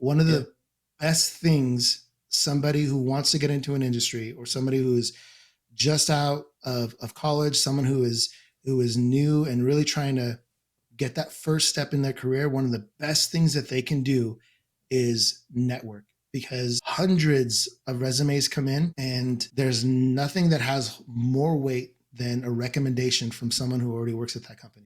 one of Yeah. the best things somebody who wants to get into an industry or somebody who is just out of college, someone who is new and really trying to get that first step in their career, one of the best things that they can do is network because hundreds of resumes come in and there's nothing that has more weight than a recommendation from someone who already works at that company.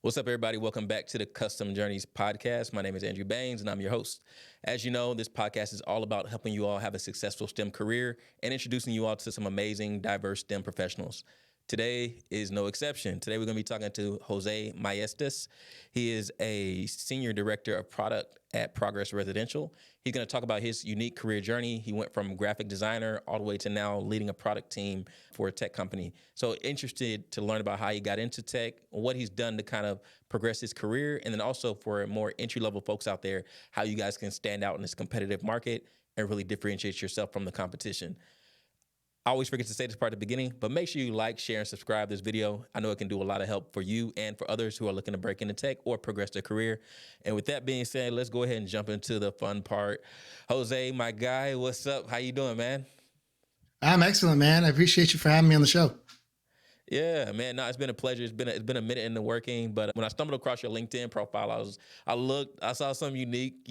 What's up, everybody? Welcome back to the Custom Journeys podcast. My name is Andrew Baines, and I'm your host. As you know, this podcast is all about helping you all have a successful STEM career and introducing you all to some amazing, diverse STEM professionals. Today is no exception. Today, we're going to be talking to Jose Maestas. He is a senior director of product at Progress Residential. He's going to talk about his unique career journey. He went from graphic designer all the way to now leading a product team for a tech company. So interested to learn about how he got into tech, what he's done to kind of progress his career, and then also for more entry-level folks out there, how you guys can stand out in this competitive market and really differentiate yourself from the competition. I always forget to say this part at the beginning, but make sure you like, share, and subscribe this video. I know it can do a lot of help for you and for others who are looking to break into tech or progress their career. And with that being said, let's go ahead and jump into the fun part. Jose, my guy, what's up? How you doing, man? I'm excellent, man. I appreciate you for having me on the show. Yeah, man. No, it's been a pleasure. It's been a minute in the working, but when I stumbled across your LinkedIn profile, I saw some unique,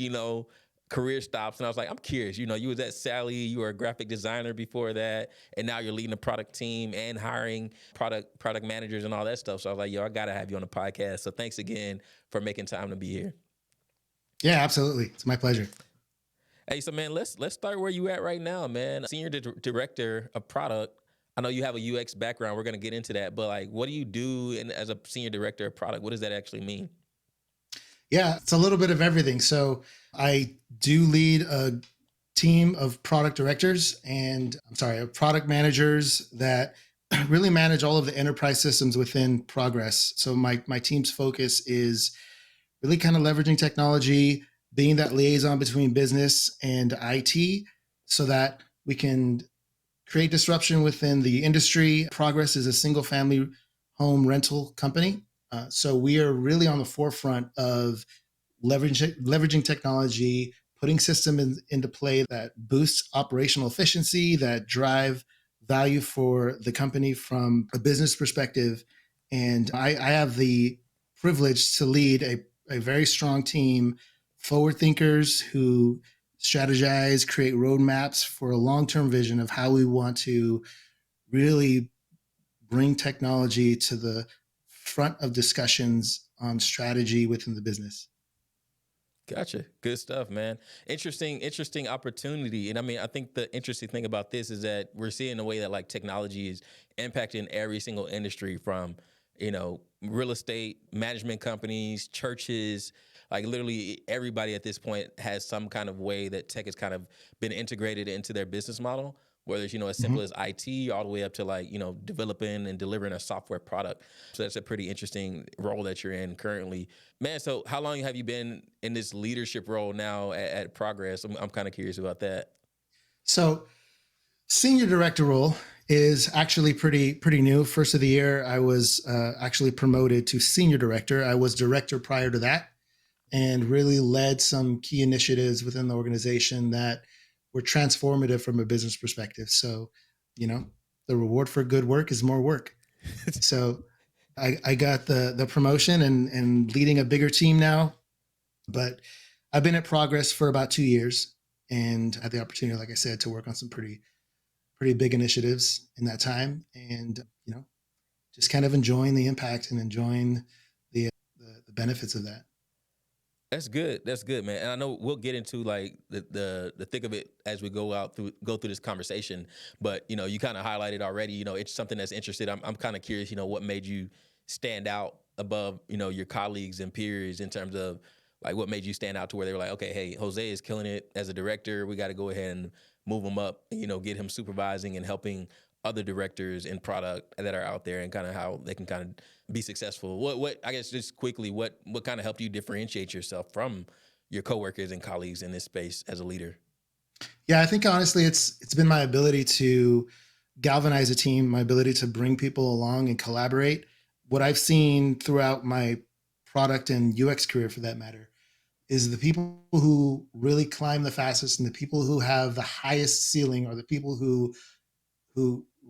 career stops, and I was like, I'm curious. You was at Sally, you were a graphic designer before that, and now you're leading a product team and hiring product managers and all that stuff. So I was like, yo, I gotta have you on the podcast. So thanks again for making time to be here. Yeah, absolutely. It's my pleasure. Hey, so man, let's start where you at right now, man. Senior director of product. I know you have a UX background. We're gonna get into that, but like, what do you do as a senior director of product? What does that actually mean? Yeah, it's a little bit of everything. So I do lead a team of product directors and product managers that really manage all of the enterprise systems within Progress. So my team's focus is really kind of leveraging technology, being that liaison between business and IT so that we can create disruption within the industry. Progress is a single family home rental company. So we are really on the forefront of leveraging technology, putting systems into play that boosts operational efficiency, that drive value for the company from a business perspective. And I have the privilege to lead a very strong team, forward thinkers who strategize, create roadmaps for a long-term vision of how we want to really bring technology to the front of discussions on strategy within the business. Gotcha. Good stuff, man. Interesting opportunity. And I mean, I think the interesting thing about this is that we're seeing the way that like technology is impacting every single industry from, real estate, management companies, churches, like literally everybody at this point has some kind of way that tech has kind of been integrated into their business model, whether it's, as simple Mm-hmm. as IT all the way up to like, developing and delivering a software product. So that's a pretty interesting role that you're in currently. Man, so how long have you been in this leadership role now at Progress? I'm kind of curious about that. So senior director role is actually pretty new. First of the year, I was actually promoted to senior director. I was director prior to that, and really led some key initiatives within the organization that were transformative from a business perspective. So, the reward for good work is more work. So I got the promotion and leading a bigger team now, but I've been at Progress for about 2 years and had the opportunity, like I said, to work on some pretty big initiatives in that time, and just kind of enjoying the impact and enjoying the benefits of that. That's good. That's good, man. And I know we'll get into like the thick of it as we go through this conversation. But you kind of highlighted already. It's something that's interested. I'm kind of curious. What made you stand out above your colleagues and peers in terms of like what made you stand out to where they were like, okay, hey, Jose is killing it as a director. We got to go ahead and move him up. Get him supervising and helping other directors in product that are out there and kind of how they can kind of be successful. What I guess just quickly, what kind of helped you differentiate yourself from your coworkers and colleagues in this space as a leader? Yeah, I think honestly, it's been my ability to galvanize a team, my ability to bring people along and collaborate. What I've seen throughout my product and UX career, for that matter, is the people who really climb the fastest and the people who have the highest ceiling are the people who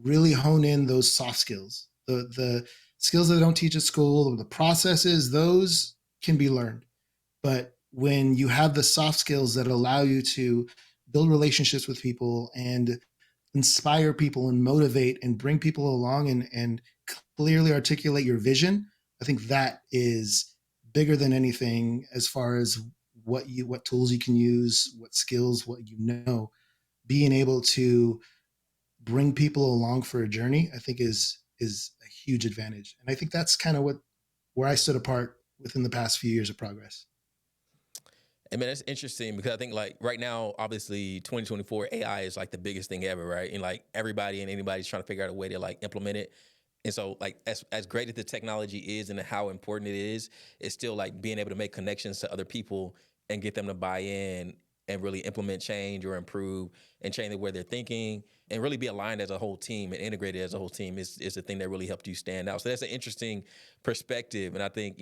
really hone in those soft skills, the skills that they don't teach at school, or the processes. Those can be learned, but when you have the soft skills that allow you to build relationships with people and inspire people and motivate and bring people along and clearly articulate your vision, I think that is bigger than anything as far as what tools you can use, what skills, what you know. Being able to bring people along for a journey, I think is a huge advantage. And I think that's kind of what where I stood apart within the past few years of progress. I mean, that's interesting because I think like right now, obviously 2024 AI is like the biggest thing ever, right? And like everybody and anybody's trying to figure out a way to like implement it. And so like as great as the technology is and how important it is, it's still like being able to make connections to other people and get them to buy in and really implement change or improve and change the way they're thinking and really be aligned as a whole team and integrated as a whole team is the thing that really helped you stand out. So that's an interesting perspective. And I think,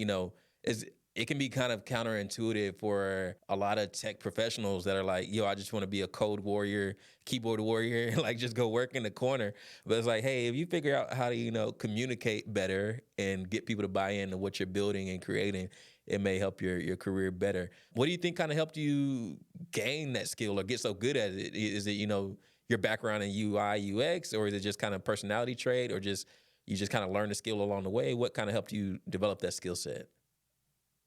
is it can be kind of counterintuitive for a lot of tech professionals that are like, yo, I just want to be a code warrior, keyboard warrior, and like just go work in the corner. But it's like, hey, if you figure out how to, communicate better and get people to buy into what you're building and creating, it may help your career better. What do you think kind of helped you gain that skill or get so good at it? Is it, your background in UI, UX, or is it just kind of personality trait or just you just kind of learn the skill along the way? What kind of helped you develop that skill set?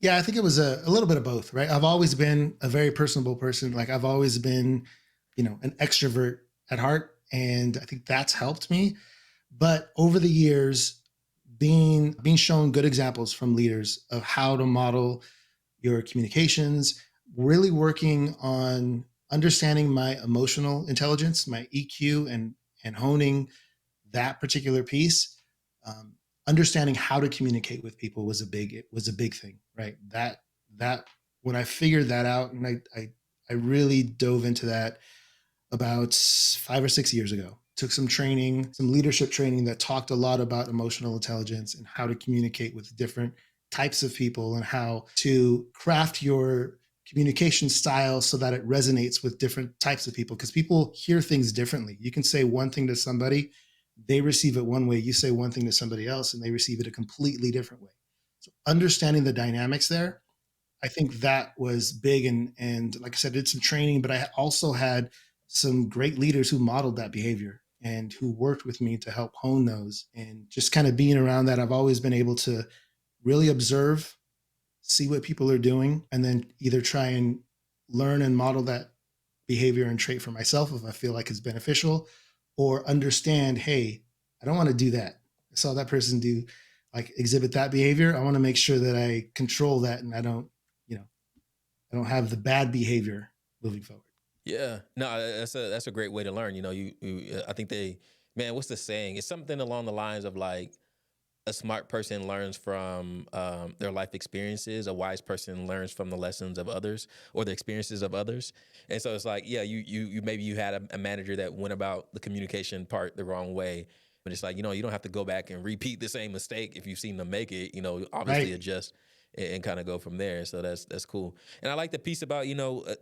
Yeah, I think it was a little bit of both, right? I've always been a very personable person. Like I've always been, an extrovert at heart. And I think that's helped me. But over the years, being shown good examples from leaders of how to model your communications, really working on understanding my emotional intelligence, my EQ, and honing that particular piece. um, Understanding how to communicate with people was a big thing, right? That when I figured that out, and I really dove into that about 5 or 6 years ago. Took some training, some leadership training that talked a lot about emotional intelligence and how to communicate with different types of people and how to craft your communication style so that it resonates with different types of people, because people hear things differently. You can say one thing to somebody, they receive it one way. You say one thing to somebody else and they receive it a completely different way. So understanding the dynamics there, I think that was big. And like I said, I did some training, but I also had some great leaders who modeled that behavior and who worked with me to help hone those. And just kind of being around that, I've always been able to really observe, see what people are doing, and then either try and learn and model that behavior and trait for myself if I feel like it's beneficial, or understand, hey, I don't want to do that. I saw that person do like exhibit that behavior. I want to make sure that I control that and you know, I don't have the bad behavior moving forward. Yeah, no, that's a great way to learn. I think man, what's the saying? It's something along the lines of like a smart person learns from their life experiences. A wise person learns from the lessons of others or the experiences of others. And so it's like, yeah, you maybe you had a manager that went about the communication part the wrong way, but it's like you don't have to go back and repeat the same mistake if you've seen them make it. Obviously Right. adjust and kind of go from there. So that's cool. And I like the piece about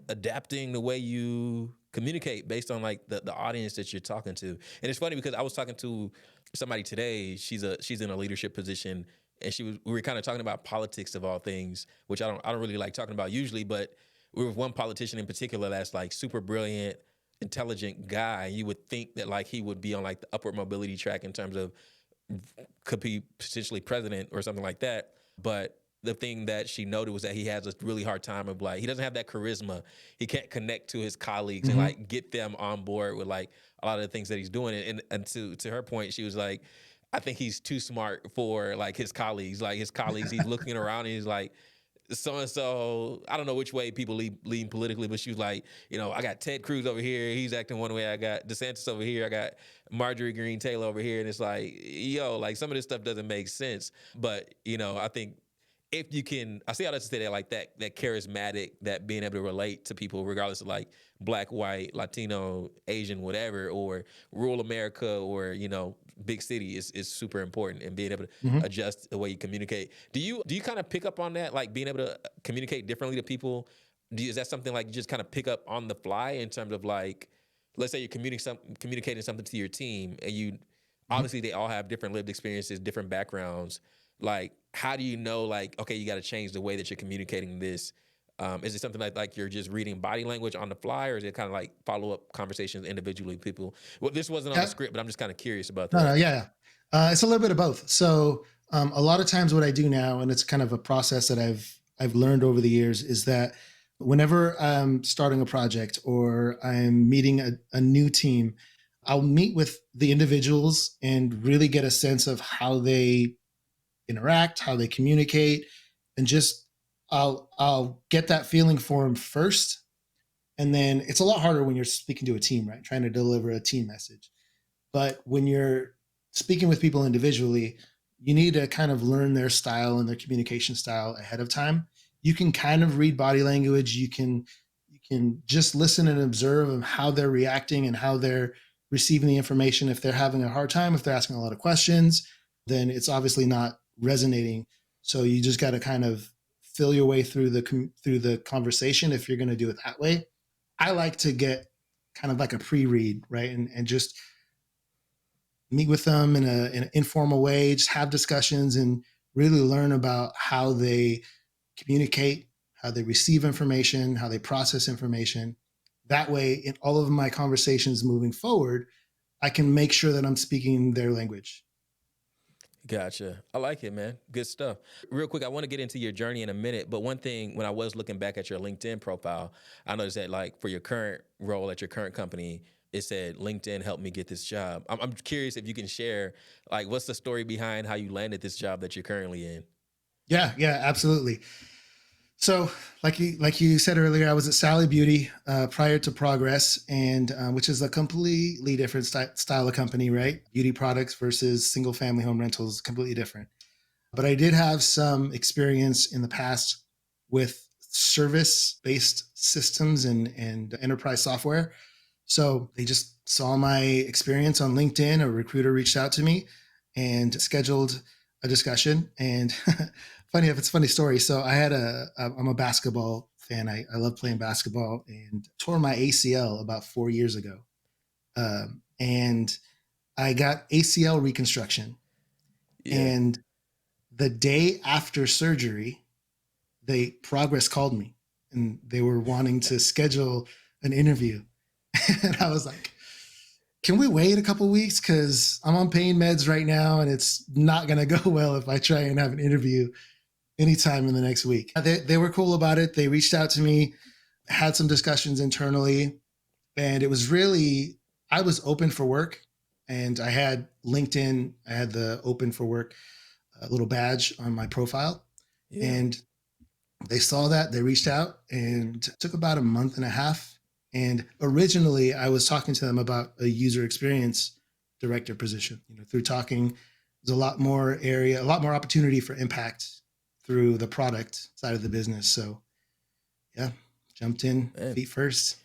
adapting the way you communicate based on like the audience that you're talking to. And it's funny because I was talking to somebody today. She's in a leadership position, and we were kind of talking about politics of all things, which I don't really like talking about usually, but we were with one politician in particular that's like super brilliant, intelligent guy. You would think that like he would be on like the upward mobility track in terms of could be potentially president or something like that. But the thing that she noted was that he has a really hard time of like he doesn't have that charisma. He can't connect to his colleagues and Mm-hmm. like get them on board with like a lot of the things that he's doing. And to her point, she was like, I think he's too smart for like his colleagues. Like his colleagues, he's looking around and he's like, so and so, I don't know which way people lean politically, but she was like, I got Ted Cruz over here. He's acting one way. I got DeSantis over here. I got Marjorie Green Taylor over here. And it's like, like some of this stuff doesn't make sense. But, I think if you can, I see how to say that, like that charismatic, that being able to relate to people regardless of like black, white, Latino, Asian, whatever, or rural America, or big city is super important, and being able to Mhm. adjust the way you communicate. Do you kind of pick up on that, like being able to communicate differently to people? Is that something like you just kind of pick up on the fly in terms of like, let's say you're communicating something to your team, and you Mhm. obviously they all have different lived experiences, different backgrounds. Like, how do you know, like, okay, you got to change the way that you're communicating this? Is it something like you're just reading body language on the fly, or is it kind of like follow up conversations individually with people? Well, this wasn't on the Yeah. script, but I'm just kind of curious about No, no, that. yeah. It's a little bit of both. So a lot of times, what I do now, and it's kind of a process that I've learned over the years, is that whenever I'm starting a project or I'm meeting a new team, I'll meet with the individuals and really get a sense of how they interact, how they communicate, and just I'll get that feeling for them first, and then it's a lot harder when you're speaking to a team, right? Trying to deliver a team message. But when you're speaking with people individually, you need to kind of learn their style and their communication style ahead of time. You can kind of read body language. You can just listen and observe of how they're reacting and how they're receiving the information. If they're having a hard time, if they're asking a lot of questions, then it's obviously not resonating. So you just got to kind of feel your way through the conversation if you're going to do it that way. I like to get kind of like a pre-read, right? And just meet with them in an informal way, just have discussions and really learn about how they communicate, how they receive information, how they process information. That way, in all of my conversations moving forward, I can make sure that I'm speaking their language. Gotcha. I like it, man. Good stuff. Real quick, I want to get into your journey in a minute, but one thing, when I was looking back at your LinkedIn profile, I noticed that like for your current role at your current company, it said LinkedIn helped me get this job. I'm curious if you can share, like, what's the story behind how you landed this job that you're currently in? Yeah, yeah, absolutely. So, like you said earlier, I was at Sally Beauty prior to Progress, and which is a completely different style of company, right? Beauty products versus single family home rentals, completely different. But I did have some experience in the past with service based systems and enterprise software. So they just saw my experience on LinkedIn. A recruiter reached out to me and scheduled a discussion. And funny enough, it's a funny story. So I'm a basketball fan. I love playing basketball and tore my ACL about 4 years ago. And I got ACL reconstruction. Yeah. And the day after surgery, they Progress called me and they were wanting to schedule an interview. And I was like, can we wait a couple weeks? Because I'm on pain meds right now and it's not going to go well if I try and have an interview anytime in the next week. They were cool about it. They reached out to me, had some discussions internally, and it was really, I was open for work and I had LinkedIn, I had the open for work little badge on my profile. Yeah. And they saw that, they reached out, and it took about a month and a half. And originally, I was talking to them about a user experience director position. Through talking, there's a lot more opportunity for impact through the product side of the business. So, yeah, jumped in Man. feet first.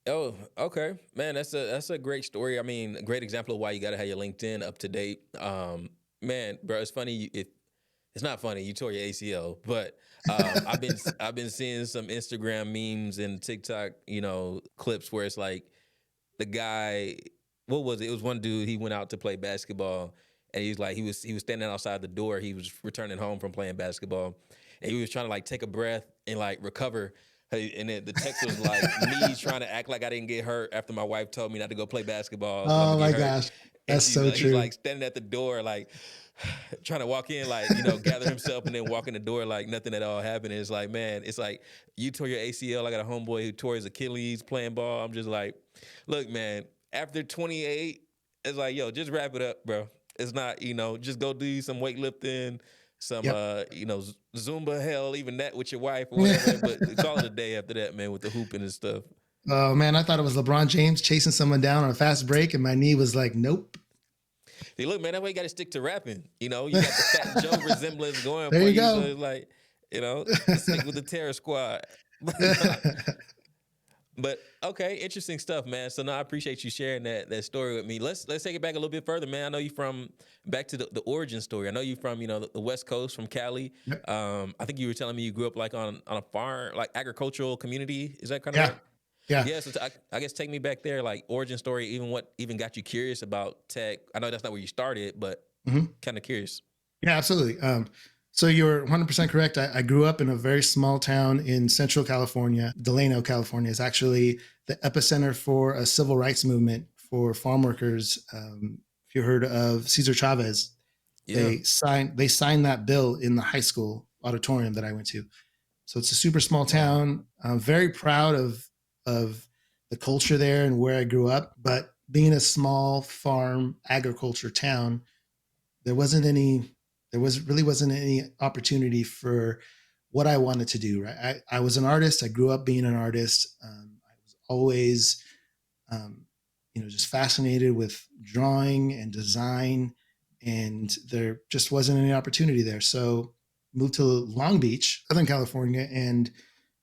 Oh, okay, man. That's a great story. I mean, a great example of why you got to have your LinkedIn up to date. Man, bro, it's funny. It's not funny. You tore your ACL, but I've been seeing some Instagram memes and TikTok, clips where it's like the guy. What was it? It was one dude. He went out to play basketball, and he's like he was standing outside the door. He was returning home from playing basketball, and he was trying to like take a breath and like recover. Hey, and then the text was like me trying to act like I didn't get hurt after my wife told me not to go play basketball because I'm Oh gonna my get hurt. gosh, And that's so he's true. like standing at the door like trying to walk in, like, gather himself and then walk in the door like nothing at all happened. And it's like, man, it's like you tore your ACL. I got a homeboy who tore his Achilles playing ball. I'm just like, look, man, after 28, it's like, yo, just wrap it up, bro. It's not, just go do some weightlifting, some, Yep. Zumba, hell, even that with your wife or whatever. But call it a day after that, man, with the hooping and stuff. Oh man, I thought it was LeBron James chasing someone down on a fast break, and my knee was like, nope. See, look, man, that's why you got to stick to rapping. You know, you got the Fat Joe resemblance going There for you you, so go. it's like, stick with the Terror Squad. But nah, but okay, interesting stuff, man. So no, I appreciate you sharing that story with me. Let's take it back a little bit further, man. I know you from back to the origin story. I know you from the West Coast, from Cali. Yep. I think you were telling me you grew up like on a farm, like agricultural community. Is that kind of Yeah. right? Yeah. Yeah. So I guess take me back there, like origin story. Even what even got you curious about tech? I know that's not where you started, but Mhm. kind of curious. Yeah, absolutely. So you're 100% correct. I grew up in a very small town in Central California. Delano, California is actually the epicenter for a civil rights movement for farm workers. If you heard of Cesar Chavez, Yeah. they signed that bill in the high school auditorium that I went to. So it's a super small Wow. town. I'm very proud of the culture there and where I grew up. But being a small farm agriculture town, there wasn't any there was really wasn't any opportunity for what I wanted to do. Right, I was an artist. I grew up being an artist. I was always um, just fascinated with drawing and design, and there just wasn't any opportunity there. So moved to Long Beach, Southern California, and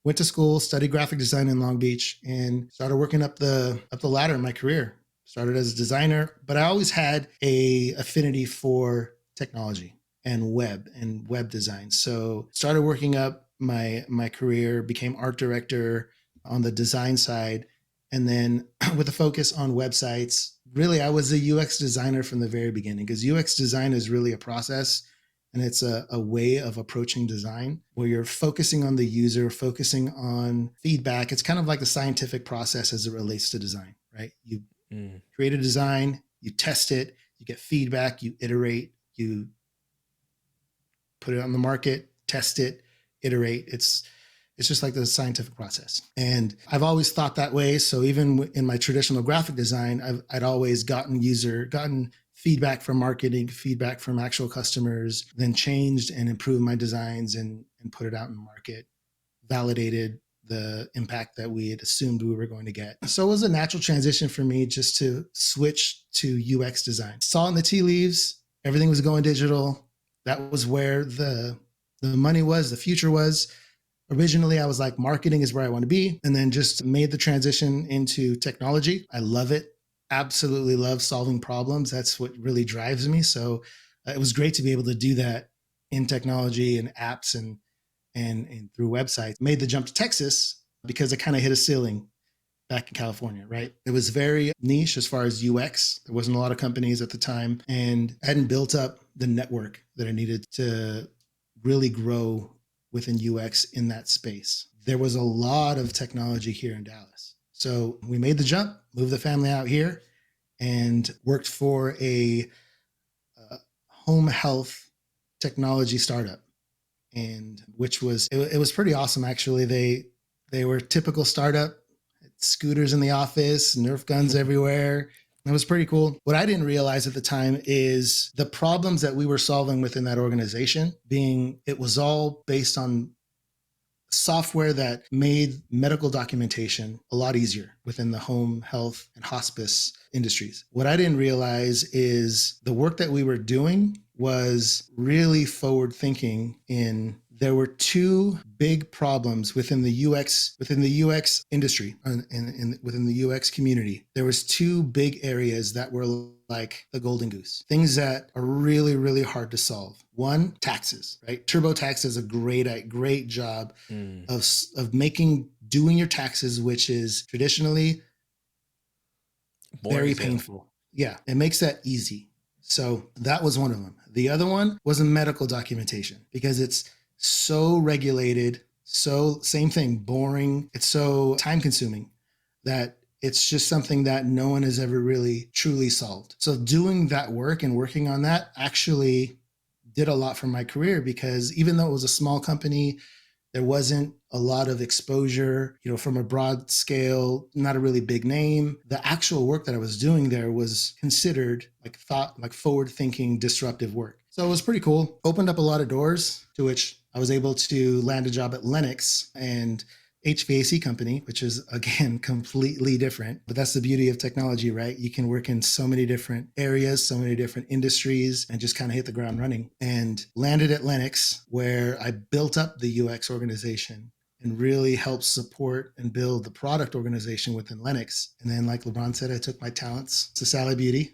went to school, studied graphic design in Long Beach, and started working up the ladder in my career. Started as a designer, but I always had a affinity for technology and web design. So started working up my career, became art director on the design side, and then with a focus on websites. Really, I was a UX designer from the very beginning, because UX design is really a process, and it's a way of approaching design where you're focusing on the user, focusing on feedback. It's kind of like the scientific process as it relates to design, right? You Mm. create a design, you test it, you get feedback, you iterate, you put it on the market, test it, iterate. It's just like the scientific process. And I've always thought that way. So even in my traditional graphic design, I'd always gotten feedback from marketing, feedback from actual customers, then changed and improved my designs and put it out in the market, validated the impact that we had assumed we were going to get. So it was a natural transition for me just to switch to UX design. Saw in the tea leaves, everything was going digital. That was where the money was, the future was. Originally, I was like, marketing is where I want to be, and then just made the transition into technology. I love it. Absolutely love solving problems. That's what really drives me. So it was great to be able to do that in technology and apps and through websites. Made the jump to Texas because I kind of hit a ceiling back in California, right? It was very niche as far as UX. There wasn't a lot of companies at the time, and I hadn't built up the network that I needed to really grow within UX in that space. There was a lot of technology here in Dallas. So we made the jump, moved the family out here, and worked for a home health technology startup, and which was it was pretty awesome actually. They were typical startup, scooters in the office, Nerf guns everywhere. It was pretty cool. What I didn't realize at the time is the problems that we were solving within that organization, being it was all based on software that made medical documentation a lot easier within the home health and hospice industries. What I didn't realize is the work that we were doing was really forward thinking. In there were two big problems within the UX industry, within the UX community. There was two big areas that were like the golden goose, things that are really really hard to solve. One, taxes, right? TurboTax does a great job Mm. of making doing your taxes, which is traditionally Boring very as hell. painful. Yeah, it makes that easy. So that was one of them. The other one was a medical documentation, because it's so regulated, so same thing, boring. It's so time consuming that it's just something that no one has ever really truly solved. So doing that work and working on that actually did a lot for my career, because even though it was a small company, there wasn't a lot of exposure, from a broad scale, not a really big name. The actual work that I was doing there was considered like forward thinking, disruptive work. So it was pretty cool. Opened up a lot of doors, to which I was able to land a job at Lennox, and HVAC company, which is again completely different. But that's the beauty of technology, right? You can work in so many different areas, so many different industries, and just kind of hit the ground running. And landed at Lennox, where I built up the UX organization and really helped support and build the product organization within Lennox. And then, like LeBron said, I took my talents to Sally Beauty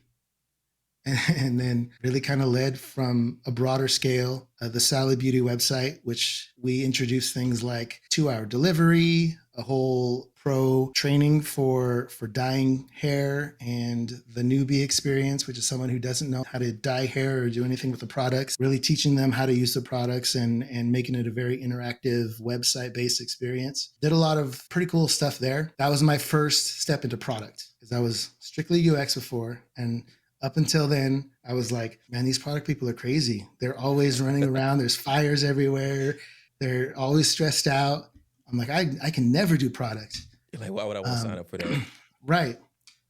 and then really kind of led from a broader scale the Sally Beauty website, which we introduced things like 2-hour delivery, a whole pro training for dyeing hair, and the newbie experience, which is someone who doesn't know how to dye hair or do anything with the products, really teaching them how to use the products and making it a very interactive website based experience. Did a lot of pretty cool stuff there. That was my first step into product, because I was strictly UX before, and up until then, I was like, man, these product people are crazy. They're always running around. There's fires everywhere. They're always stressed out. I'm like, I can never do product. You're like, why would I want to sign up for that? Right.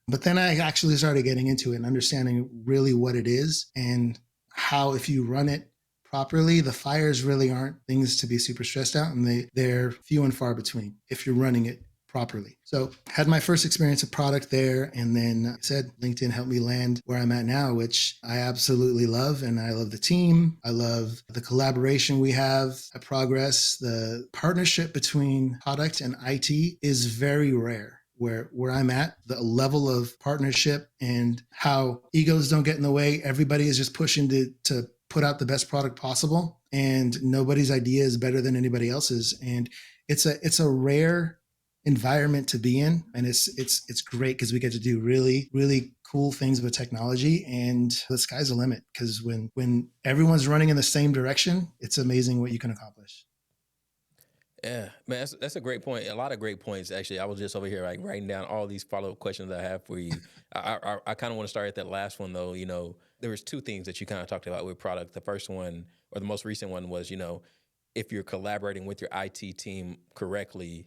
But then I actually started getting into it and understanding really what it is, and how if you run it properly, the fires really aren't things to be super stressed out, and they're few and far between if you're running it properly. So had my first experience of product there, and then I said LinkedIn helped me land where I'm at now, which I absolutely love. And I love the team. I love the collaboration we have at Progress. The partnership between product and IT is very rare. Where I'm at, the level of partnership and how egos don't get in the way. Everybody is just pushing to put out the best product possible, and nobody's idea is better than anybody else's. And it's a rare environment to be in, and it's great because we get to do really cool things with technology, and the sky's the limit, because when everyone's running in the same direction, it's amazing what you can accomplish. Yeah, man, that's a great point. A lot of great points, actually. I was just over here like writing down all these follow up questions I have for you. I kind of want to start at that last one though. There was two things that you kind of talked about with product. The first one, or the most recent one, was if you're collaborating with your IT team correctly,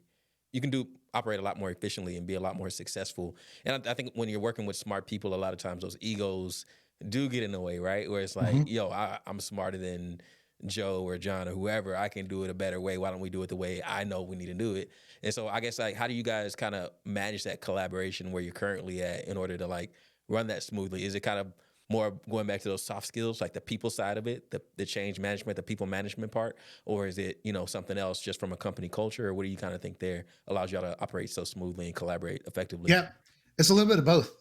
you can operate a lot more efficiently and be a lot more successful. And I think when you're working with smart people, a lot of times those egos do get in the way, right? Where it's like, Mm-hmm. yo, I'm smarter than Joe or John or whoever. I can do it a better way. Why don't we do it the way I know we need to do it? And so I guess, like, how do you guys kind of manage that collaboration where you're currently at in order to like run that smoothly? Is it kind of more going back to those soft skills, like the people side of it, the change management, the people management part, or is it something else just from a company culture, or what do you kind of think there allows y'all to operate so smoothly and collaborate effectively? Yeah, it's a little bit of both.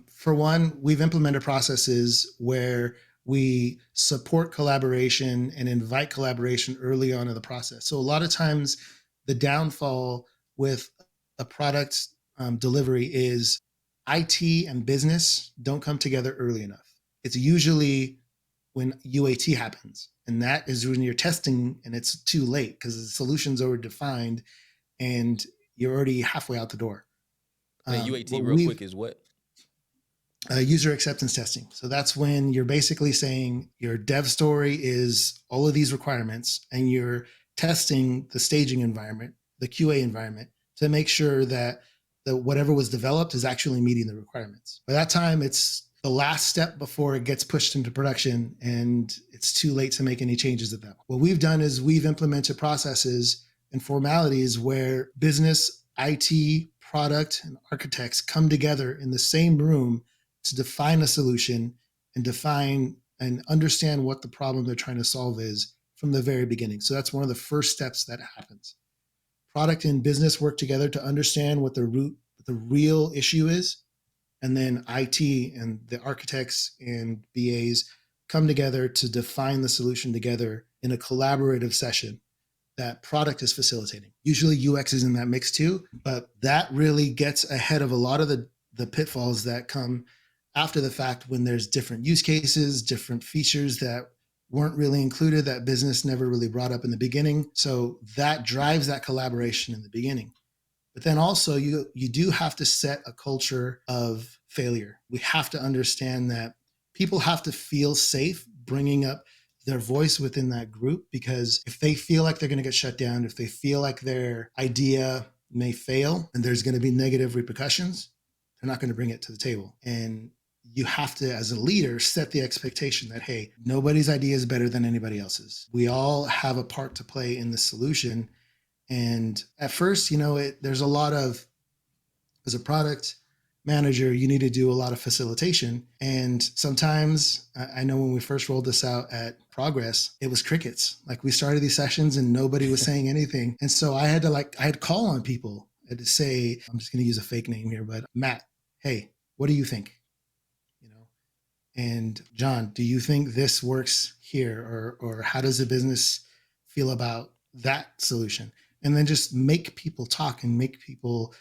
For one, we've implemented processes where we support collaboration and invite collaboration early on in the process. So a lot of times, the downfall with a product delivery is IT and business don't come together early enough. It's usually when UAT happens, and that is when you're testing, and it's too late because the solution's already defined, and you're already halfway out the door. And UAT, What real we've quick, is what? User acceptance testing. So that's when you're basically saying your dev story is all of these requirements, and you're testing the staging environment, the QA environment, to make sure that whatever was developed is actually meeting the requirements. By that time, it's the last step before it gets pushed into production, and it's too late to make any changes at that point. What we've done is we've implemented processes and formalities where business, IT, product, and architects come together in the same room to define a solution and define and understand what the problem they're trying to solve is from the very beginning. So that's one of the first steps that happens. Product and business work together to understand what the real issue is, and then IT and the architects and BAs come together to define the solution together in a collaborative session that product is facilitating. Usually UX is in that mix too, but that really gets ahead of a lot of the pitfalls that come after the fact, when there's different use cases, different features that weren't really included, that business never really brought up in the beginning. So that drives that collaboration in the beginning. But then also you do have to set a culture of failure. We have to understand that people have to feel safe bringing up their voice within that group, because if they feel like they're going to get shut down, if they feel like their idea may fail and there's going to be negative repercussions, they're not going to bring it to the table. And you have to, as a leader, set the expectation that, hey, nobody's idea is better than anybody else's. We all have a part to play in the solution, And at first, there's a lot of, as a product manager, you need to do a lot of facilitation. And sometimes I know when we first rolled this out at Progress, it was crickets. Like we started these sessions and nobody was saying anything. And so I had to call on people. I had to say, I'm just going to use a fake name here, but Matt, hey, what do you think? You know, and John, do you think this works here? Or how does the business feel about that solution? And then just make people talk and make people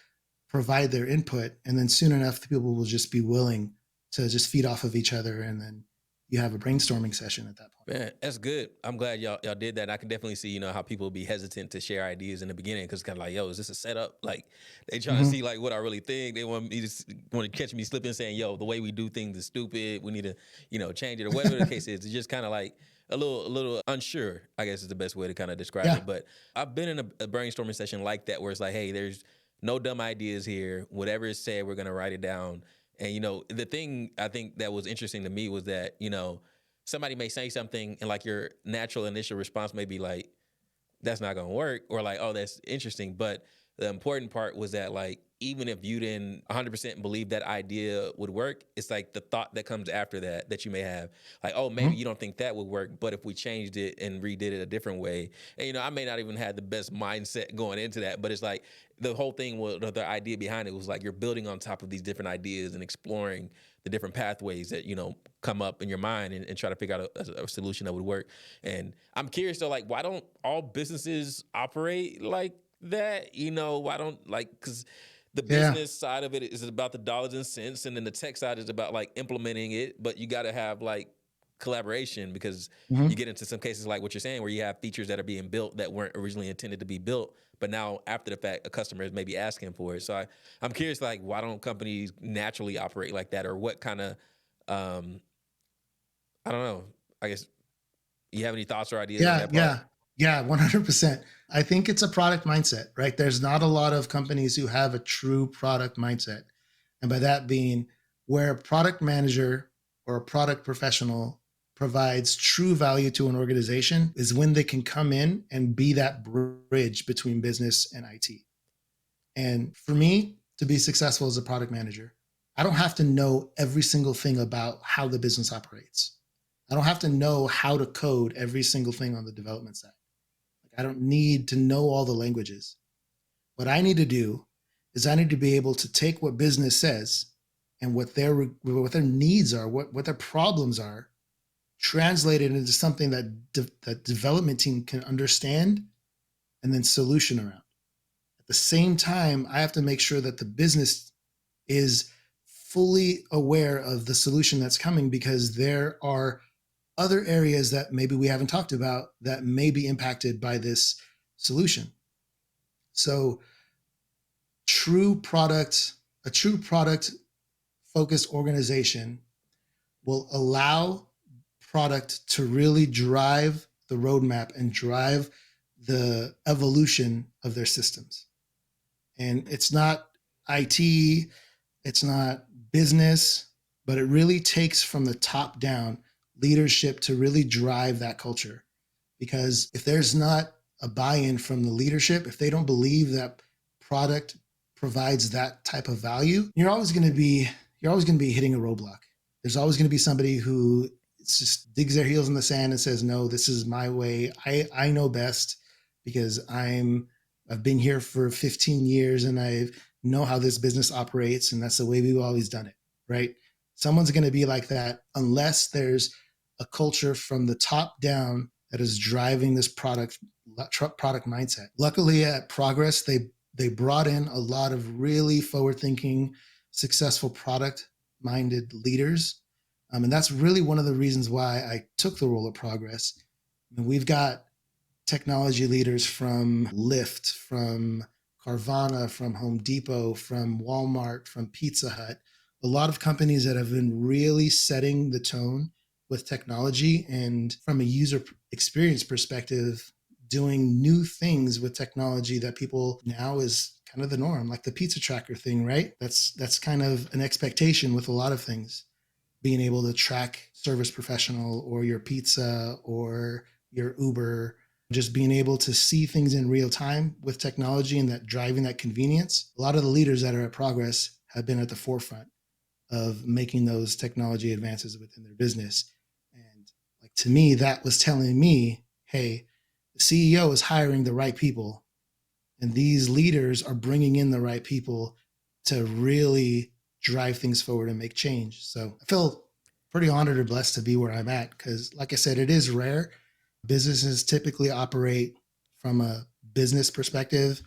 provide their input, and then soon enough the people will just be willing to just feed off of each other, and then you have a brainstorming session at that point. Man, that's good. I'm glad y'all did that. I can definitely see, how people be hesitant to share ideas in the beginning because kind of like, yo, is this a setup? Like they trying to Mm-hmm. see like what I really think. They want to catch me slipping, saying, yo, the way we do things is stupid. We need to, change it or whatever the case is. It's just kind of like a little unsure, I guess is the best way to kind of describe Yeah. it. But I've been in a brainstorming session like that where it's like, hey, there's no dumb ideas here. Whatever is said, we're gonna write it down. And the thing I think that was interesting to me was that, somebody may say something and like your natural initial response may be like, that's not going to work, or like, oh, that's interesting. But the important part was that like, even if you didn't 100% believe that idea would work, it's like the thought that comes after that you may have, like, oh, maybe Mm-hmm. you don't think that would work, but if we changed it and redid it a different way, and I may not even have the best mindset going into that, but it's like the whole thing was, the idea behind it was like you're building on top of these different ideas and exploring the different pathways that come up in your mind, and try to figure out a solution that would work. And I'm curious though, like, why don't all businesses operate like that? Why don't, like, because the Yeah. business side of it is about the dollars and cents, and then the tech side is about like implementing it. But you got to have like collaboration, because you Mm-hmm. get into some cases like what you're saying, where you have features that are being built that weren't originally intended to be built, but now after the fact, a customer is maybe asking for it. So I'm curious, like, why don't companies naturally operate like that, or what kind of, um, I don't know. I guess you have any thoughts or ideas on Yeah. that part? Yeah. Yeah. 100%. I think it's a product mindset, right? There's not a lot of companies who have a true product mindset. And by that being, where a product manager or a product professional provides true value to an organization is when they can come in and be that bridge between business and IT. And for me to be successful as a product manager, I don't have to know every single thing about how the business operates. I don't have to know how to code every single thing on the development side. Like, I don't need to know all the languages. What I need to do is I need to be able to take what business says and what their needs are, what their problems are, translate it into something that development team can understand and then solution around. At the same time, I have to make sure that the business is fully aware of the solution that's coming, because there are other areas that maybe we haven't talked about that may be impacted by this solution. So, true product, a true product focused organization will allow product to really drive the roadmap and drive the evolution of their systems. And it's not IT, it's not business, but it really takes from the top down leadership to really drive that culture. Because if there's not a buy in from the leadership, if they don't believe that product provides that type of value, you're always going to be hitting a roadblock. There's always going to be somebody who just digs their heels in the sand and says, "No, this is my way. I know best because I've been here for 15 years and I know how this business operates, and that's the way we've always done it." Right? Someone's going to be like that unless there's a culture from the top down that is driving this product mindset. Luckily, at Progress, they brought in a lot of really forward thinking, successful product minded leaders. And that's really one of the reasons why I took the role of Progress. I mean, we've got technology leaders from Lyft, from Carvana, from Home Depot, from Walmart, from Pizza Hut, a lot of companies that have been really setting the tone with technology, and from a user experience perspective, doing new things with technology that people now is kind of the norm, like the pizza tracker thing, right? That's kind of an expectation with a lot of things, being able to track service professional or your pizza or your Uber. just being able to see things in real time with technology and that driving that convenience. A lot of the leaders that are at Progress have been at the forefront of making those technology advances within their business. And like to me, that was telling me, hey, the CEO is hiring the right people, and these leaders are bringing in the right people to really drive things forward and make change. So I feel pretty honored or blessed to be where I'm at because, like I said, it is rare. Businesses typically operate from a business perspective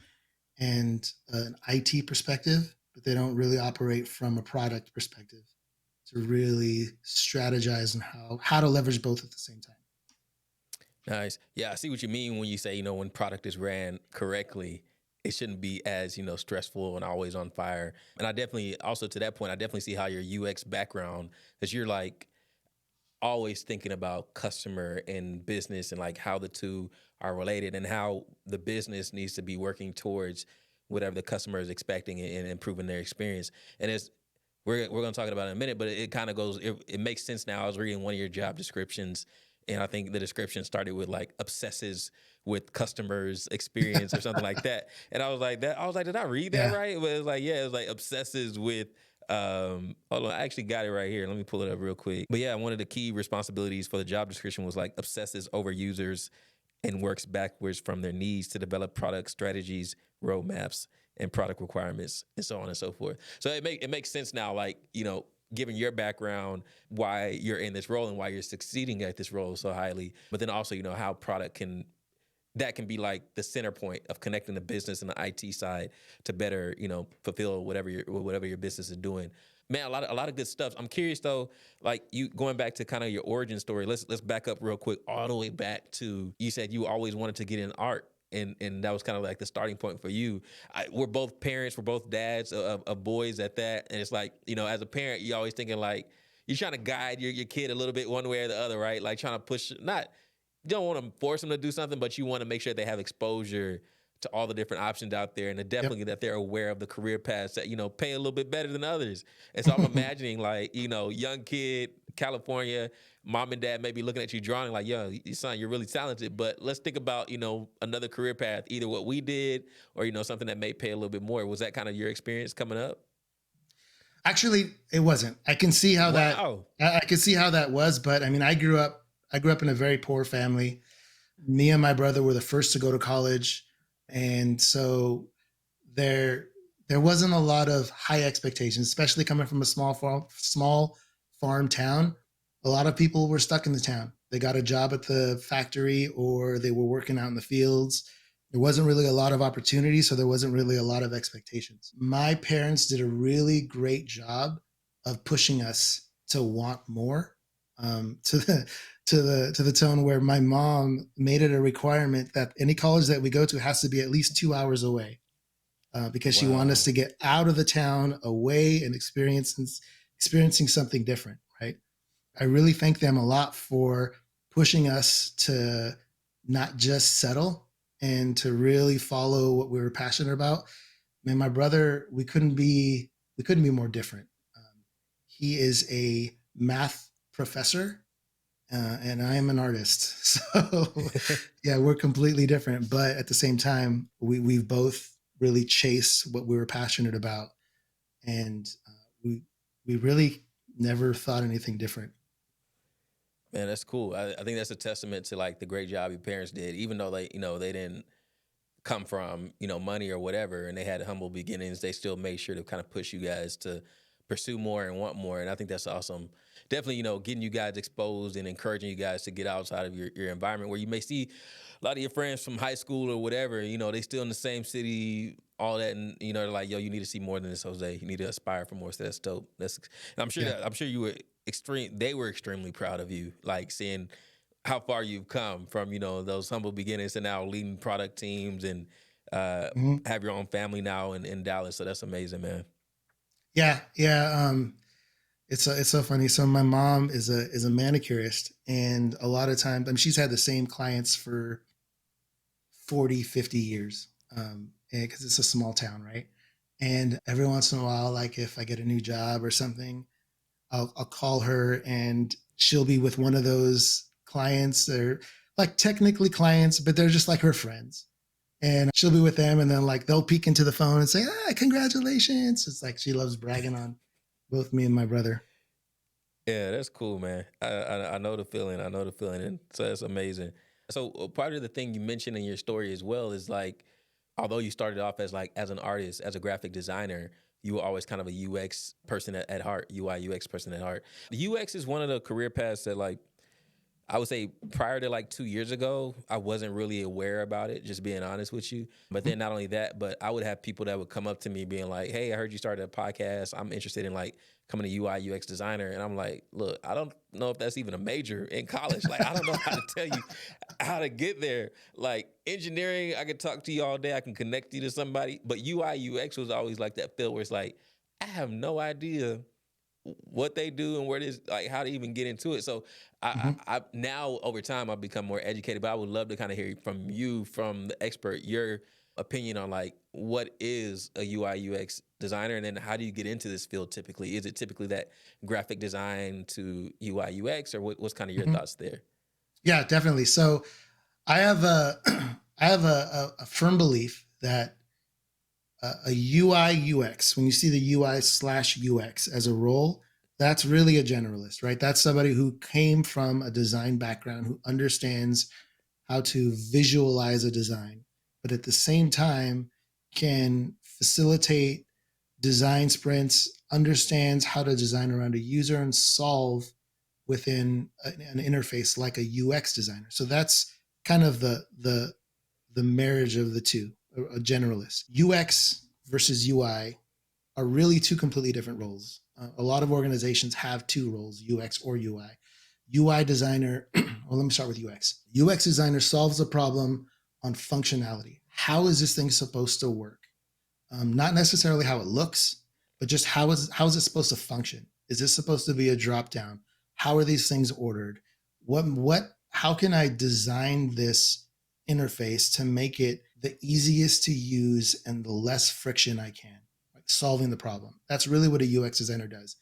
and an IT perspective, but they don't really operate from a product perspective to really strategize on how to leverage both at the same time. Nice. Yeah, I see what you mean when you say, when product is ran correctly, it shouldn't be as, stressful and always on fire. And I definitely also to that point, I definitely see how your UX background, because you're like always thinking about customer and business and like how the two are related and how the business needs to be working towards whatever the customer is expecting and improving their experience. And it's we're going to talk about it in a minute, but it kind of goes. It makes sense now. I was reading one of your job descriptions, and I think the description started with like obsesses with customers' experience or something like that. And I was like, did I read that Yeah. right? But it was like, yeah, it was like obsesses with. Hold on, I actually got it right here. Let me pull it up real quick. But yeah, one of the key responsibilities for the job description was like obsesses over users and works backwards from their needs to develop product strategies, roadmaps, and product requirements, and so on and so forth. So it makes sense now, like given your background, why you're in this role and why you're succeeding at this role so highly. But then also, how product can be like the center point of connecting the business and the IT side to better, fulfill whatever your business is doing. Man, a lot of good stuff. I'm curious though, like you going back to kind of your origin story. Let's back up real quick, all the way back to you said you always wanted to get in art. And that was kind of like the starting point for you. We're both parents, we're both dads of boys at that. And it's like, as a parent, you're always thinking like, you're trying to guide your kid a little bit one way or the other, right? Like trying to push, not you don't want to force them to do something, but you want to make sure they have exposure to all the different options out there, and Yep. definitely that they're aware of the career paths that pay a little bit better than others. And so I'm imagining like young kid, California, mom and dad may be looking at you drawing like, yo, son, you're really talented, but let's think about another career path, either what we did or something that may pay a little bit more. Was that kind of your experience coming up? Actually, it wasn't. I can see how that Wow. I can see how that was, but I mean, I grew up in a very poor family. Me and my brother were the first to go to college, and so there there wasn't a lot of high expectations, especially coming from a small farm town. A lot of people were stuck in the town. They got a job at the factory or they were working out in the fields. There wasn't really a lot of opportunity, so there wasn't really a lot of expectations. My parents did a really great job of pushing us to want more. To the tone where my mom made it a requirement that any college that we go to has to be at least 2 hours away, because she wanted us Wow. to get out of the town, away, and experiencing something different. Right. I really thank them a lot for pushing us to not just settle and to really follow what we were passionate about. Man, my brother, we couldn't be more different. He is a math professor, and I am an artist. So, yeah, we're completely different. But at the same time, we've both really chased what we were passionate about, and we really never thought anything different. Man, that's cool. I think that's a testament to like the great job your parents did, even though they didn't come from money or whatever, and they had humble beginnings. They still made sure to kind of push you guys to pursue more and want more. And I think that's awesome. Definitely, getting you guys exposed and encouraging you guys to get outside of your environment where you may see a lot of your friends from high school or whatever. They still in the same city, all that, and they're like, yo, you need to see more than this, Jose. You need to aspire for more. So that's dope. And Yeah. I'm sure you were extreme. They were extremely proud of you, like seeing how far you've come from those humble beginnings to now leading product teams and uh, Mhm. have your own family now in Dallas. So that's amazing, man. Yeah. Yeah. It's so funny. So my mom is a manicurist, and a lot of times, I mean, she's had the same clients for 40, 50 years, because it's a small town, right? And every once in a while, like if I get a new job or something, I'll call her and she'll be with one of those clients. Or like technically clients, but they're just like her friends. And she'll be with them, and then like they'll peek into the phone and say, "Ah, congratulations!" It's like she loves bragging on both me and my brother. Yeah, that's cool, man. I know the feeling. I know the feeling, and so that's amazing. So part of the thing you mentioned in your story as well is like, although you started off as like as an artist, as a graphic designer, you were always kind of a UX person at heart, UI UX person at heart. UX is one of the career paths that like I would say prior to like 2 years ago, I wasn't really aware about it, just being honest with you. But then not only that, but I would have people that would come up to me being like, "Hey, I heard you started a podcast. I'm interested in like becoming a UI UX designer." And I'm like, "Look, I don't know if that's even a major in college. Like, I don't know how to tell you how to get there. Like engineering, I could talk to you all day. I can connect you to somebody. But UI UX was always like that field where it's like, I have no idea what they do and where this like how to even get into it. So Mhm. I now over time I've become more educated, but I would love to kind of hear from you, from the expert, your opinion on like what is a UI UX designer, and then how do you get into this field typically? Is it typically that graphic design to UI UX, or what's kind of your Mhm. thoughts there? Yeah, definitely. So I have a I have a firm belief that a UI UX, when you see the UI/UX as a role, that's really a generalist, right? That's somebody who came from a design background, who understands how to visualize a design, but at the same time can facilitate design sprints, understands how to design around a user and solve within an interface like a UX designer. So that's kind of the marriage of the two, a generalist. UX versus UI are really two completely different roles. A lot of organizations have two roles, UX or UI. UI designer, well, let me start with UX. UX designer solves a problem on functionality. How is this thing supposed to work? Not necessarily how it looks, but just how is it supposed to function? Is this supposed to be a drop down? How are these things ordered? What how can I design this interface to make it the easiest to use and the less friction I can, like solving the problem? That's really what a UX designer does.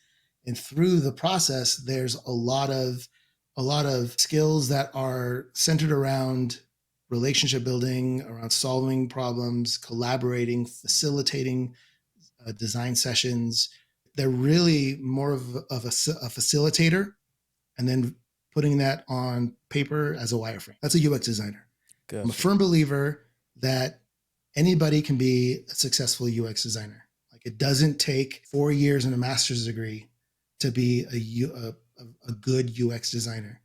And through the process, there's a lot of skills that are centered around relationship building, around solving problems, collaborating, facilitating design sessions. They're really more of a facilitator, and then putting that on paper as a wireframe. That's a UX designer. I'm a Gotcha. firm believer that anybody can be a successful UX designer. Like it doesn't take 4 years and a master's degree to be a good UX designer.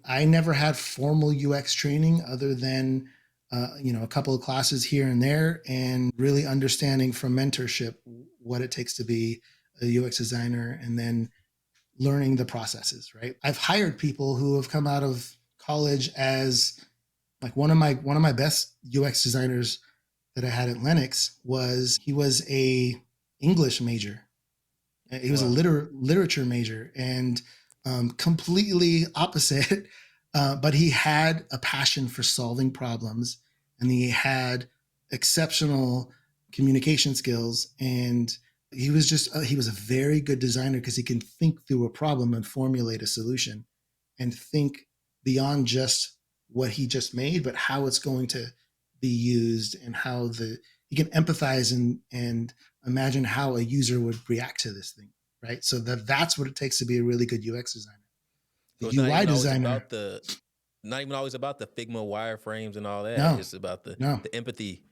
I never had formal UX training other than a couple of classes here and there, and really understanding from mentorship what it takes to be a UX designer, and then learning the processes. Right. I've hired people who have come out of college as like one of my best UX designers that I had at Lennox was he was a English major. He was a Wow. literature major, and completely opposite. But he had a passion for solving problems, and he had exceptional communication skills. And he was a very good designer because he can think through a problem and formulate a solution, and think beyond just what he just made, but how it's going to be used, and how the he can empathize and imagine how a user would react to this thing, right? So that's what it takes to be a really good UX designer. The So it's not UI even always designer, about the not even always about the Figma wireframes and all that. no, It's about the no, the empathy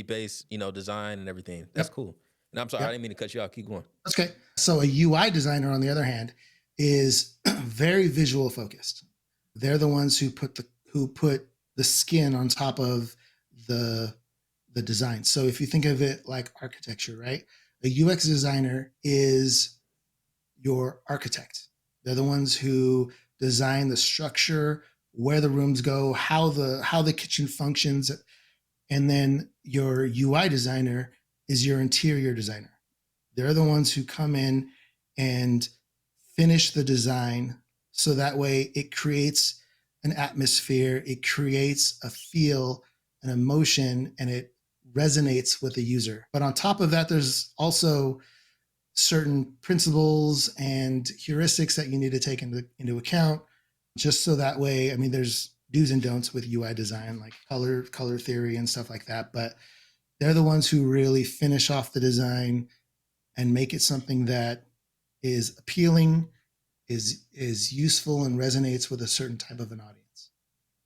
based, design and everything. That's yep, cool. And I'm sorry, I yep, didn't mean to cut you off. Keep going. that's okay. So a UI designer, on the other hand, is very visual focused. They're the ones who put the skin on top of the the design. So if you think of it like architecture, right? A UX designer is your architect. They're the ones who design the structure, where the rooms go, how the kitchen functions, and then your UI designer is your interior designer. They're the ones who come in and finish the design, so that way it creates an atmosphere, it creates a feel, an emotion, and it resonates with the user. But on top of that, there's also certain principles and heuristics that you need to take into account, just so that way, I mean, do's and don'ts with UI design, like color theory and stuff like that. But they're the ones who really finish off the design and make it something that is appealing, is useful, and resonates with a certain type of an audience.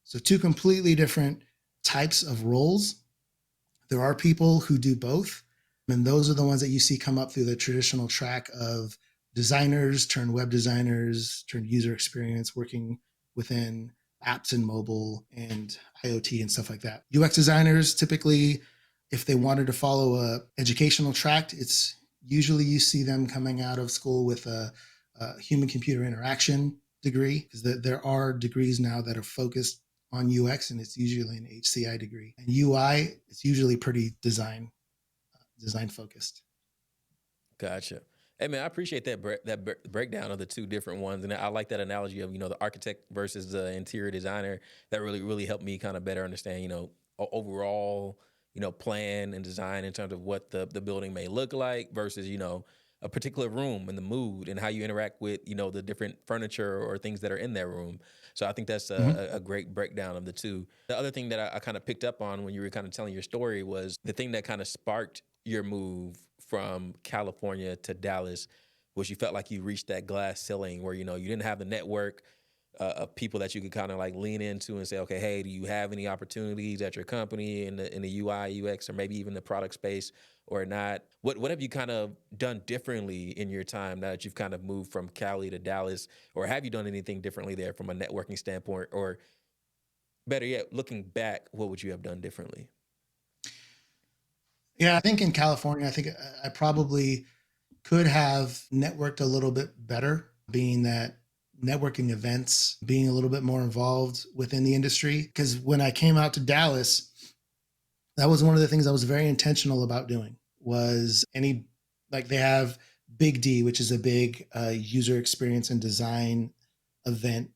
So two completely different types of roles. There are people who do both, and those are the ones that you see come up through the traditional track of designers turn web designers turn user experience, working within apps and mobile and IoT and stuff like that. UX designers typically, if they wanted to follow a educational track, it's usually you see them coming out of school with a human computer interaction degree, because there are degrees now that are focused on UX, and it's usually an HCI degree. And UI, it's usually pretty design focused. Gotcha. Hey man, I appreciate that breakdown of the two different ones, and I like that analogy of the architect versus the interior designer. That really helped me kind of better understand overall plan and design in terms of what the building may look like versus a particular room and the mood and how you interact with the different furniture or things that are in that room. So I think that's Mm-hmm. a great breakdown of the two. The other thing that I kind of picked up on when you were kind of telling your story was the thing that kind of sparked your move from California to Dallas was you felt like you reached that glass ceiling where you didn't have the network of people that you could kind of like lean into and say, okay, hey, do you have any opportunities at your company in the UI UX or maybe even the product space or not? What have you kind of done differently in your time now that you've kind of moved from Cali to Dallas, or have you done anything differently there from a networking standpoint, or better yet, looking back, what would you have done differently? Yeah, I think in California, I think I probably could have networked a little bit better, being that networking events, being a little bit more involved within the industry. Because when I came out to Dallas, that was one of the things I was very intentional about doing. Was any like they have Big D, which is a big user experience and design event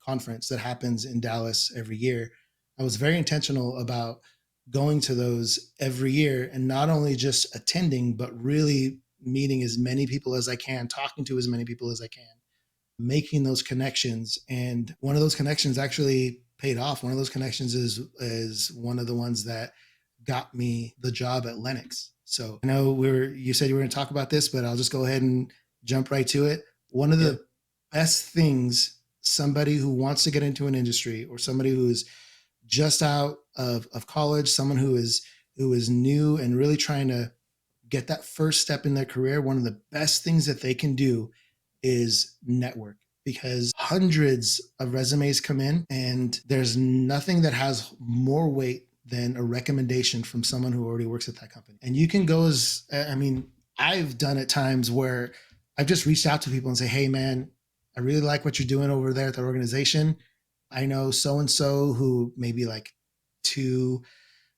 conference that happens in Dallas every year. I was very intentional about going to those every year and not only just attending, but really meeting as many people as I can, talking to as many people as I can, making those connections. And one of those connections actually paid off. One of those connections is one of the ones that got me the job at Lennox. So I know you said you were going to talk about this, but I'll just go ahead and jump right to it. One of Yeah. the best things somebody who wants to get into an industry, or somebody who is just out of college, someone who is new and really trying to get that first step in their career, one of the best things that they can do is network, because hundreds of resumes come in and there's nothing that has more weight than a recommendation from someone who already works at that company. And you can go as, I mean, I've done at times where I've just reached out to people and say, hey, man, I really like what you're doing over there at the organization. I know so and so who maybe like two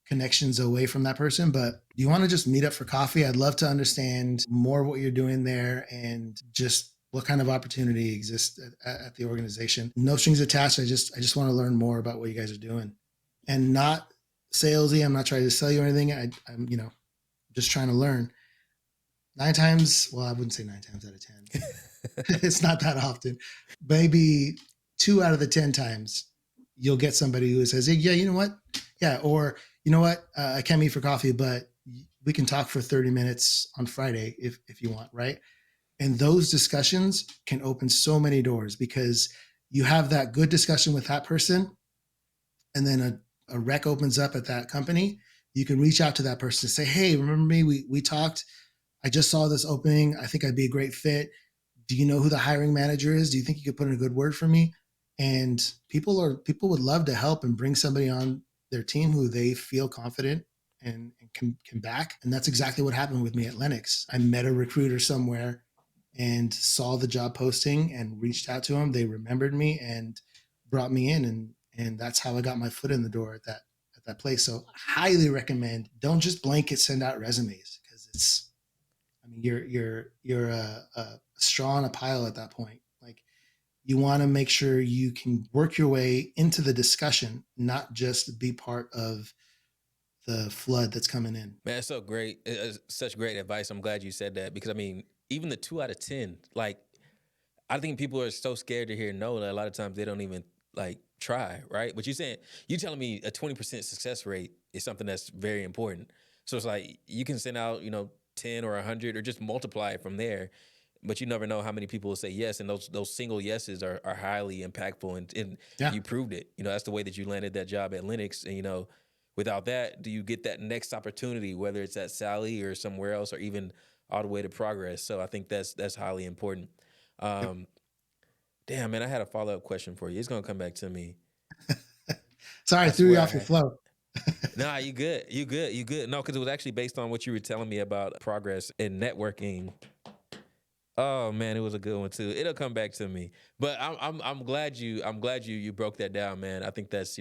connections away from that person, but do you want to just meet up for coffee? I'd love to understand more of what you're doing there and just what kind of opportunity exists at the organization. No strings attached. I just want to learn more about what you guys are doing, and not salesy. I'm not trying to sell you anything. I'm just trying to learn. Nine times, well, I wouldn't say nine times out of 10. It's not that often. Maybe two out of the 10 times, you'll get somebody who says, hey, yeah, you know what? Yeah. Or, you know what? I can't meet for coffee, but we can talk for 30 minutes on Friday if you want. Right. And those discussions can open so many doors, because you have that good discussion with that person, and then a rec opens up at that company. You can reach out to that person and say, hey, remember me? We talked. I just saw this opening. I think I'd be a great fit. Do you know who the hiring manager is? Do you think you could put in a good word for me? And people would love to help and bring somebody on their team who they feel confident and can back. And that's exactly what happened with me at Lennox. I met a recruiter somewhere and saw the job posting and reached out to them. They remembered me and brought me in, and that's how I got my foot in the door at that place. So highly recommend. Don't just blanket send out resumes, because it's, I mean, you're a straw in a pile at that point. Like, you want to make sure you can work your way into the discussion, not just be part of the flood that's coming in. Man, it's so great. It's such great advice. I'm glad you said that because I mean, even the 2 out of 10, like I think people are so scared to hear no that a lot of times they don't even like try, right? But you telling me a 20% success rate is something that's very important. So it's like you can send out, 10 or 100 or just multiply it from there. But you never know how many people will say yes, and those single yeses are highly impactful, and Yeah. you proved it. That's the way that you landed that job at Linux, and without that, do you get that next opportunity, whether it's at Sally or somewhere else, or even all the way to Progress? So I think that's highly important. Yep. Um, Damn, man, I had a follow up question for you. It's gonna come back to me. Sorry, I I threw you swear I off your had. flow. Nah, you good. You good. You good. No, because it was actually based on what you were telling me about progress in networking. Oh man, it was a good one too. It'll come back to me. But I'm glad you broke that down, man. I think that's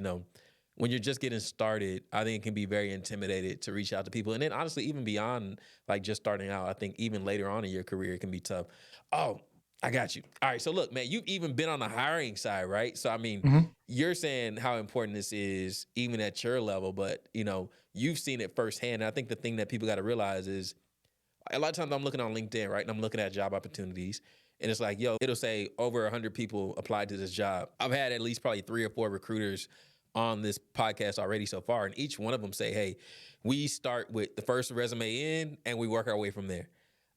when you're just getting started, I think it can be very intimidated to reach out to people. And then honestly, even beyond like just starting out, I think even later on in your career, it can be tough. Oh, I got you. All right. So look, man, you've even been on the hiring side, right? So I mean, Hmm. you're saying how important this is even at your level, but you've seen it firsthand. And I think the thing that people got to realize is a lot of times I'm looking on LinkedIn, right? And I'm looking at job opportunities. And it's like, yo, it'll say over 100 people applied to this job. I've had at least probably 3 or 4 recruiters on this podcast already so far. And each one of them say, hey, we start with the first resume in and we work our way from there.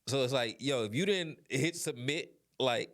So it's like, yo, if you didn't hit submit like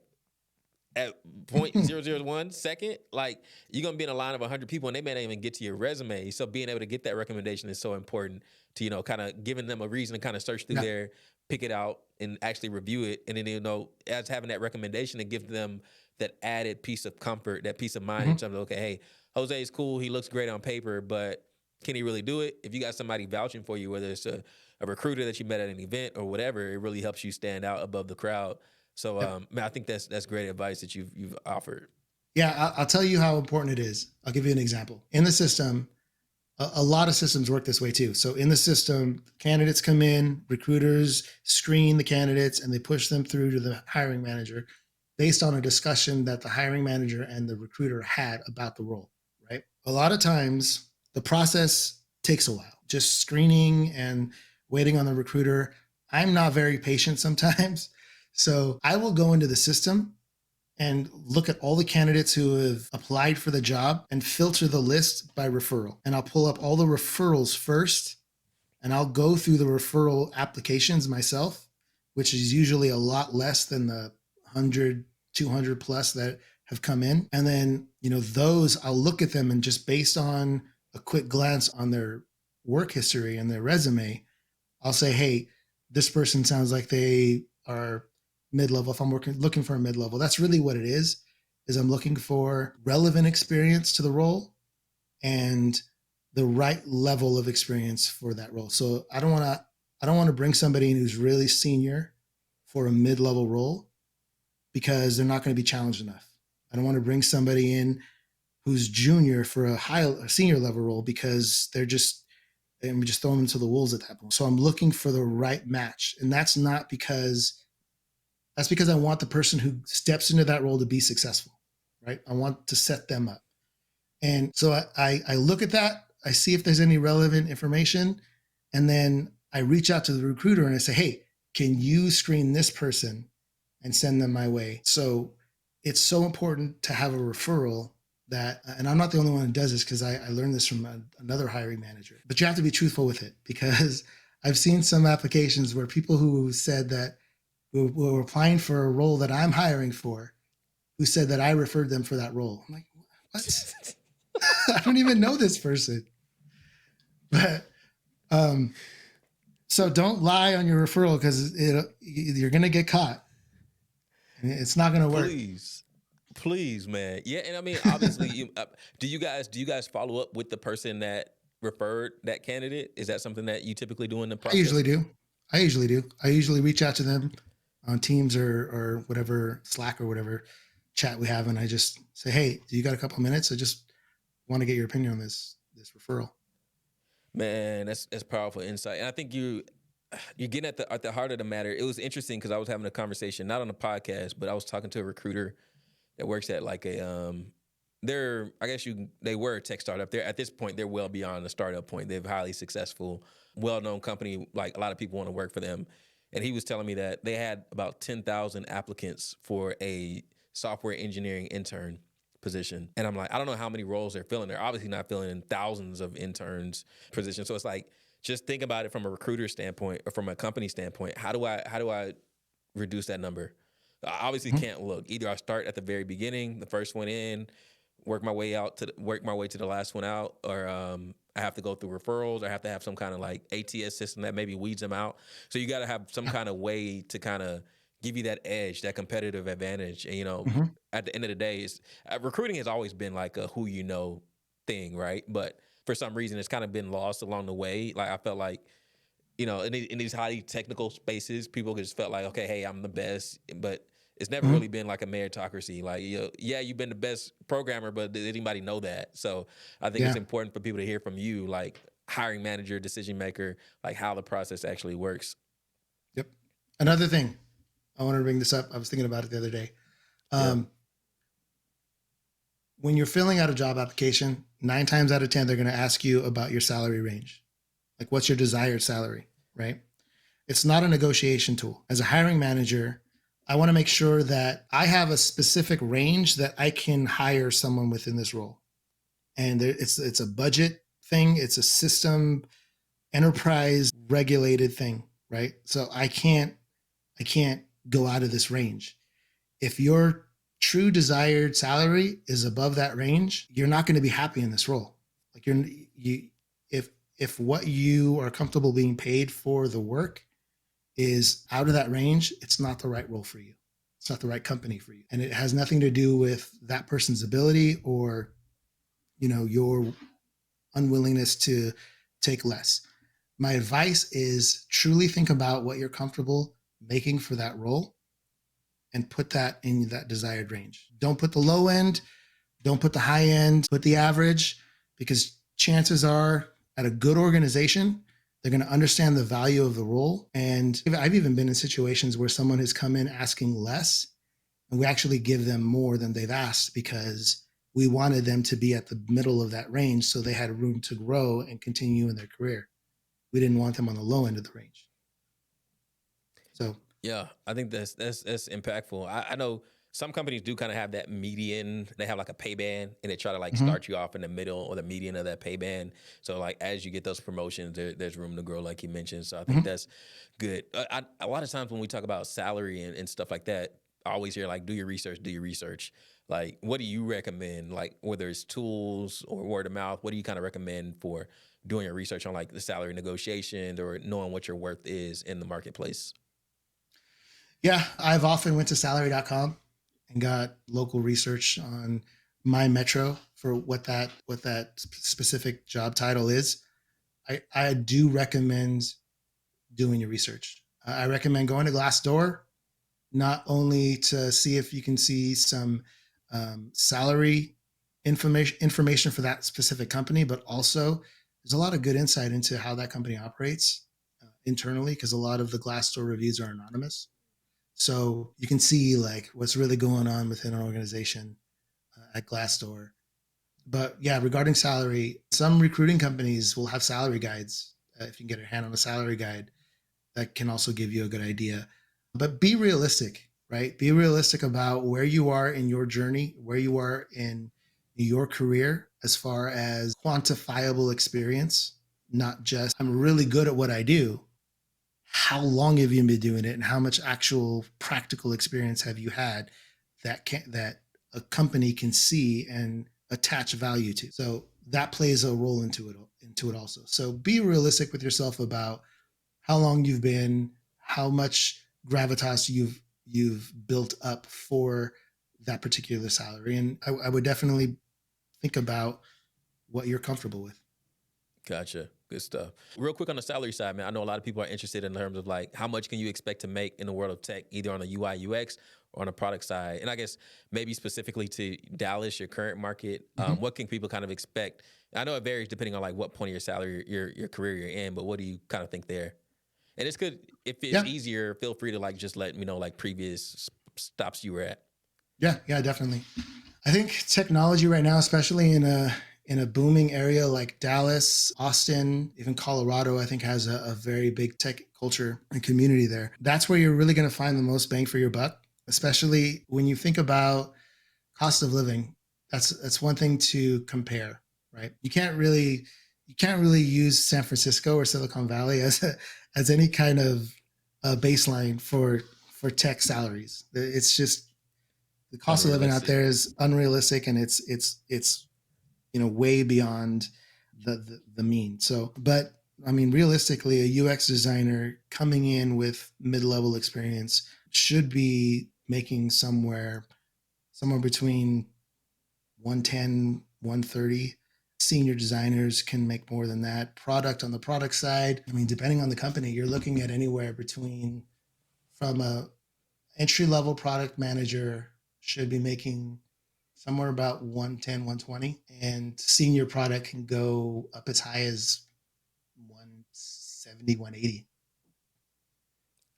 at 0.001 second, like you're gonna be in a line of 100 people and they may not even get to your resume. So being able to get that recommendation is so important to kind of giving them a reason to kind of search through Yeah. there, pick it out, and actually review it. And then as having that recommendation to give them that added piece of comfort, that peace of mind in Hmm. terms of, okay, hey, Jose is cool, he looks great on paper, but can he really do it? If you got somebody vouching for you, whether it's a recruiter that you met at an event or whatever, it really helps you stand out above the crowd. So, Yep. man, I think that's great advice that you've offered. Yeah. I'll tell you how important it is. I'll give you an example. In the system, a lot of systems work this way too. So in the system, candidates come in, recruiters screen the candidates, and they push them through to the hiring manager based on a discussion that the hiring manager and the recruiter had about the role, right? A lot of times, the process takes a while, just screening and waiting on the recruiter. I'm not very patient sometimes. So I will go into the system and look at all the candidates who have applied for the job and filter the list by referral. And I'll pull up all the referrals first and I'll go through the referral applications myself, which is usually a lot less than the 100, 200 plus that have come in. And then, those I'll look at them and just based on a quick glance on their work history and their resume, I'll say, hey, this person sounds like they are mid-level. If I'm looking for a mid-level, that's really what it is I'm looking for relevant experience to the role and the right level of experience for that role. So I don't want to bring somebody in who's really senior for a mid-level role because they're not going to be challenged enough. I don't want to bring somebody in who's junior for a senior level role because they're just and we just throw them into the wolves at that point. So I'm looking for the right match. And that's because I want the person who steps into that role to be successful, right? I want to set them up. And so I look at that, I see if there's any relevant information, and then I reach out to the recruiter and I say, hey, can you screen this person and send them my way? So it's so important to have a referral and I'm not the only one who does this because I learned this from another hiring manager, but you have to be truthful with it because I've seen some applications where people who said that who were applying for a role that I'm hiring for, who said that I referred them for that role. I'm like, what? I don't even know this person. But um, so don't lie on your referral because you're going to get caught. And it's not going to work. Please, please, man. Yeah, and I mean, obviously, do you guys follow up with the person that referred that candidate? Is that something that you typically do in the I usually process? do. I usually do. I usually reach out to them on Teams or whatever, Slack or whatever chat we have. And I just say, hey, do you got a couple of minutes? I just want to get your opinion on this referral. Man, that's powerful insight, and I think you're getting at the heart of the matter. It was interesting because I was having a conversation, not on a podcast, but I was talking to a recruiter that works at like a they're I guess they were a tech startup. They're at this point they're well beyond the startup point. They're highly successful, well known company. Like a lot of people want to work for them, and he was telling me that they had about 10,000 applicants for a software engineering intern, position. And I'm like, I don't know how many roles they're filling. They're obviously not filling in thousands of interns positions. So it's like, just think about it from a recruiter standpoint or from a company standpoint. How do I reduce that number? I obviously Mhm. can't look. Either I start at the very beginning, the first one in, work my way to the last one out, or I have to go through referrals. Or I have to have some kind of like ATS system that maybe weeds them out. So you got to have some Yeah. kind of way to kind of give you that edge, that competitive advantage. And Mhm. at the end of the day, recruiting has always been like a who you know thing, right? But for some reason, it's kind of been lost along the way. Like I felt like in these highly technical spaces, people just felt like, okay, hey, I'm the best, but it's never Mhm. really been like a meritocracy. Like, yeah, you've been the best programmer, but did anybody know that? So I think it's Yeah. important for people to hear from you, like hiring manager, decision maker, like how the process actually works. Yep. Another thing, I wanted to bring this up. I was thinking about it the other day. Yeah. Um, when you're filling out a job application, 9 times out of 10, they're going to ask you about your salary range. Like, what's your desired salary, right? It's not a negotiation tool. As a hiring manager, I want to make sure that I have a specific range that I can hire someone within this role. And it's a budget thing, it's a system enterprise regulated thing, right? So I can't go out of this range. If your true desired salary is above that range, you're not going to be happy in this role. Like you if if what you are comfortable being paid for the work is out of that range, it's not the right role for you. It's not the right company for you. And it has nothing to do with that person's ability or, your unwillingness to take less. My advice is truly think about what you're comfortable making for that role and put that in that desired range. Don't put the low end, don't put the high end, put the average, because chances are at a good organization, they're going to understand the value of the role. And I've even been in situations where someone has come in asking less, and we actually give them more than they've asked because we wanted them to be at the middle of that range so they had room to grow and continue in their career. We didn't want them on the low end of the range. So, Yeah, I think that's impactful. I know some companies do kind of have that median. They have like a pay band, and they try to like mhm, start you off in the middle or the median of that pay band. So like as you get those promotions, there's room to grow, like you mentioned. So I think mhm. that's good. A lot of times when we talk about salary and stuff like that, I always hear like, do your research, do your research. Like, what do you recommend? Like, whether it's tools or word of mouth, what do you kind of recommend for doing your research on like the salary negotiations or knowing what your worth is in the marketplace? Yeah, I've often went to salary.com and got local research on my metro for what that specific job title is. I do recommend doing your research. I recommend going to Glassdoor, not only to see if you can see some salary information for that specific company, but also there's a lot of good insight into how that company operates internally because a lot of the Glassdoor reviews are anonymous. So you can see like what's really going on within an organization at Glassdoor. But yeah, regarding salary, some recruiting companies will have salary guides. If you can get your hand on a salary guide, that can also give you a good idea. But be realistic, right? Be realistic about where you are in your journey, where you are in your career as far as quantifiable experience, not just I'm really good at what I do. How long have you been doing it and how much actual practical experience have you had that a company can see and attach value to? So that plays a role into it also. So be realistic with yourself about how long you've been, how much gravitas you've built up for that particular salary. And I would definitely think about what you're comfortable with. Gotcha. Good stuff. Real quick on the salary side, man. I know a lot of people are interested in terms of like how much can you expect to make in the world of tech, either on the UI UX or on the product side. And I guess maybe specifically to Dallas, your current market, Mhm. what can people kind of expect? I know it varies depending on like what point of your salary, your career you're in, but what do you kind of think there? And it's good if it's Yeah, easier. Feel free to like just let me know like previous stops you were at. yeah, definitely. I think technology right now, especially in a booming area like Dallas, Austin, even Colorado, I think has a very big tech culture and community there. That's where you're really going to find the most bang for your buck, especially when you think about cost of living. That's one thing to compare, right? You can't really use San Francisco or Silicon Valley as any kind of baseline for tech salaries. It's just the cost of living out Unrealistic. there is unrealistic, and it's way beyond the mean. So, but I mean, realistically, a UX designer coming in with mid-level experience should be making somewhere between 110, 130. Senior designers can make more than that. Product on the product side, I mean, depending on the company, you're looking at anywhere between from a entry level product manager should be making somewhere about 110, 120, and senior product can go up as high as 170, 180.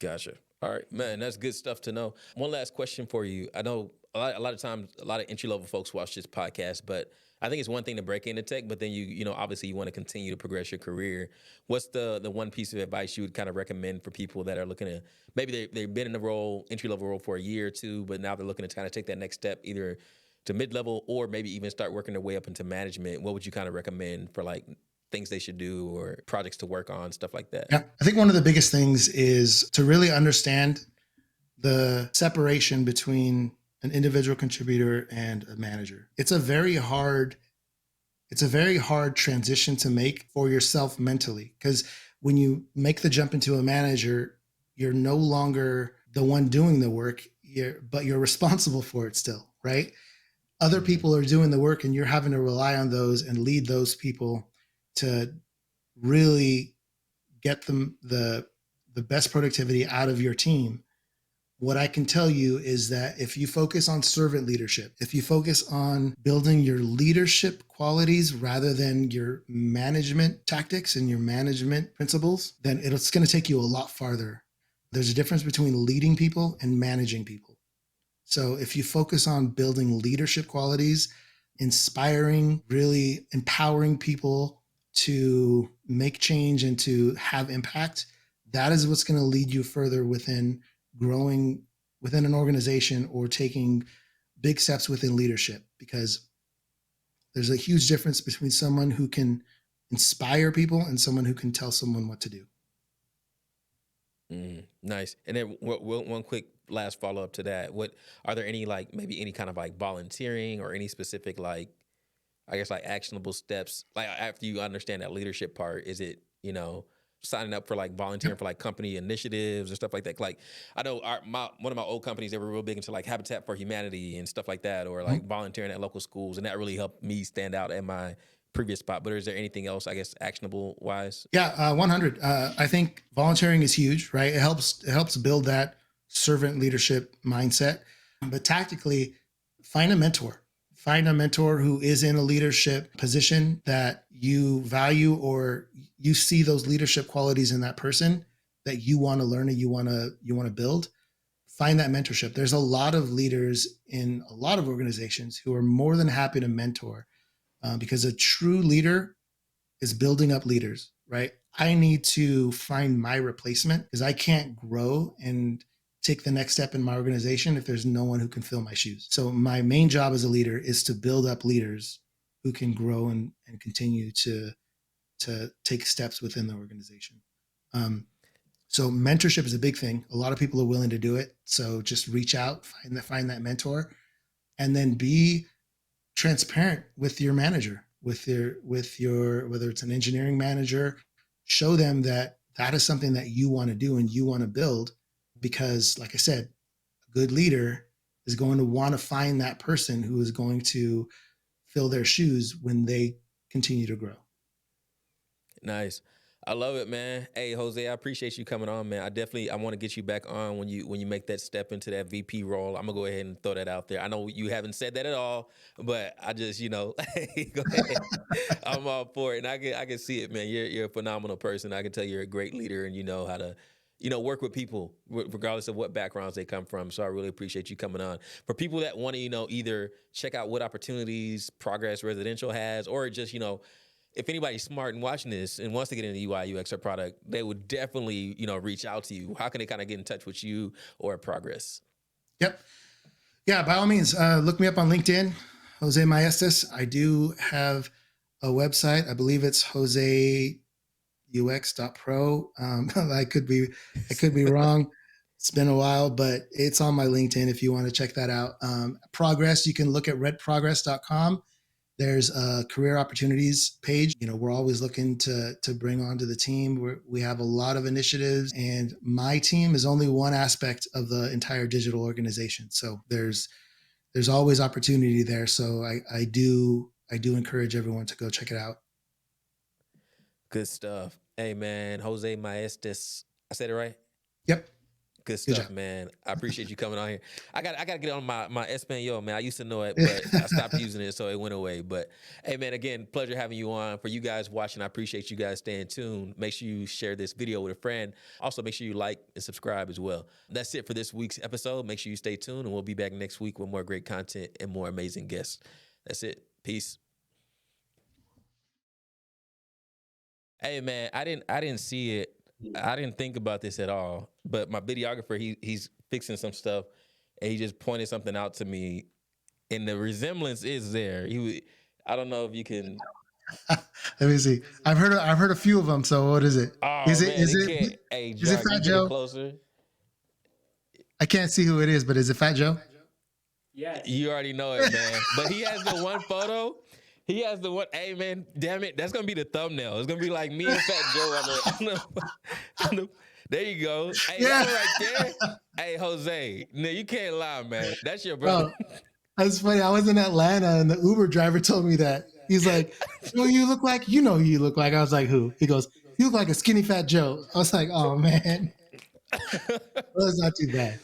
Gotcha. All right, man, that's good stuff to know. One last question for you. I know a lot of times, a lot of entry level folks watch this podcast, but I think it's one thing to break into tech, but then obviously you want to continue to progress your career. What's the one piece of advice you would kind of recommend for people that are looking to maybe they've been in the role, entry level role for a year or two, but now they're looking to kind of take that next step either to mid level or maybe even start working their way up into management? What would you kind of recommend for like things they should do or projects to work on, stuff like that? Yeah, I think one of the biggest things is to really understand the separation between an individual contributor and a manager. It's a very hard transition to make for yourself mentally, because when you make the jump into a manager, you're no longer the one doing the work, but you're responsible for it still, right? Other Mm-hmm. people are doing the work and you're having to rely on those and lead those people to really get them the best productivity out of your team. What I can tell you is that if you focus on servant leadership, if you focus on building your leadership qualities rather than your management tactics and your management principles, then it's going to take you a lot farther. There's a difference between leading people and managing people. So if you focus on building leadership qualities, inspiring, really empowering people to make change and to have impact, that is what's going to lead you further within growing within an organization or taking big steps within leadership, because there's a huge difference between someone who can inspire people and someone who can tell someone what to do. Nice. And then one quick last follow up to that. What are there any like maybe any kind of like volunteering or any specific like I guess like actionable steps like after you understand that leadership part? Is it signing up for like volunteering Yep. for like company initiatives or stuff like that? Like I know one of my old companies, they were real big into like Habitat for Humanity and stuff like that, or like Mhm. volunteering at local schools, and that really helped me stand out at my previous spot. But is there anything else I guess actionable wise? Yeah, 100. I think volunteering is huge, right? It helps build that servant leadership mindset. But tactically, find a mentor. Find a mentor who is in a leadership position that you value, or you see those leadership qualities in that person that you want to learn and you want to build. Find that mentorship. There's a lot of leaders in a lot of organizations who are more than happy to mentor, because a true leader is building up leaders, right? I need to find my replacement because I can't grow and take the next step in my organization if there's no one who can fill my shoes. So my main job as a leader is to build up leaders who can grow and continue to take steps within the organization. Um, so mentorship is a big thing. A lot of people are willing to do it. So just reach out, find that mentor, and then be transparent with your manager, with your whether it's an engineering manager. Show them that that is something that you want to do and you want to build, because like I said, a good leader is going to want to find that person who is going to fill their shoes when they continue to grow. Nice. I love it, man. Hey, Jose, I appreciate you coming on, man. I want to get you back on when you make that step into that VP role. I'm gonna go ahead and throw that out there. I know you haven't said that at all, but I just, go ahead. I'm all for it, and I can see it, man. You're a phenomenal person. I can tell you're a great leader, and you know how to, work with people regardless of what backgrounds they come from. So I really appreciate you coming on. For people that want to, either check out what opportunities Progress Residential has, or just, if anybody's smart and watching this and wants to get into UI UX or product, they would definitely, reach out to you. How can they kind of get in touch with you or Progress? Yep. Yeah, by all means, look me up on LinkedIn, Jose Maestas. I do have a website. I believe it's joseux.pro. I could be wrong. It's been a while, but it's on my LinkedIn if you want to check that out. Progress, you can look at redprogress.com. There's a career opportunities page. We're always looking to bring onto the team. We have a lot of initiatives, and my team is only one aspect of the entire digital organization. So there's always opportunity there. So I do encourage everyone to go check it out. Good stuff. Hey man, Jose Maestas. I said it right? Yep. Good Good stuff, job. man. I appreciate you coming on here. I gotta get on my Espanol, man. I used to know it, but I stopped using it, so it went away. But hey, man, again, pleasure having you on. For you guys watching, I appreciate you guys staying tuned. Make sure you share this video with a friend. Also, make sure you like and subscribe as well. That's it for this week's episode. Make sure you stay tuned, and we'll be back next week with more great content and more amazing guests. That's it. Peace. Hey man, I didn't see it. I didn't think about this at all. But my videographer, he's fixing some stuff, and he just pointed something out to me, and the resemblance is there. I don't know if you can. Let me see. I've heard a few of them. So what is it? Oh Is it man, is it it can't. Hey is it John, can you Fat get it Joe? closer? I can't see who it is, but is it Fat Joe? You already know it, man. But he has the one photo. He has the one. Hey man, damn it, that's gonna be the thumbnail. It's gonna be like me and Fat Joe on the there you go. Hey, that Yeah, one right there. Hey Jose, no, you can't lie, man. That's your brother. bro. That's funny. I was in Atlanta, and the Uber driver told me that. He's like, "Who you look like? You know who you look like." I was like, "Who?" He goes, "You look like a skinny fat Joe." I was like, "Oh man, well, that's not too bad."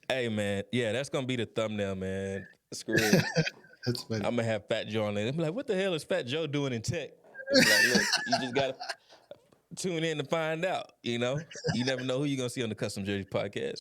Hey man, yeah, that's gonna be the thumbnail, man. Screw it. That's funny. I'm gonna have Fat Joe on there. I'm like, what the hell is Fat Joe doing in tech? I'm like, look, you just gotta tune in to find out. You never know who you're gonna see on the Custom Jersey podcast.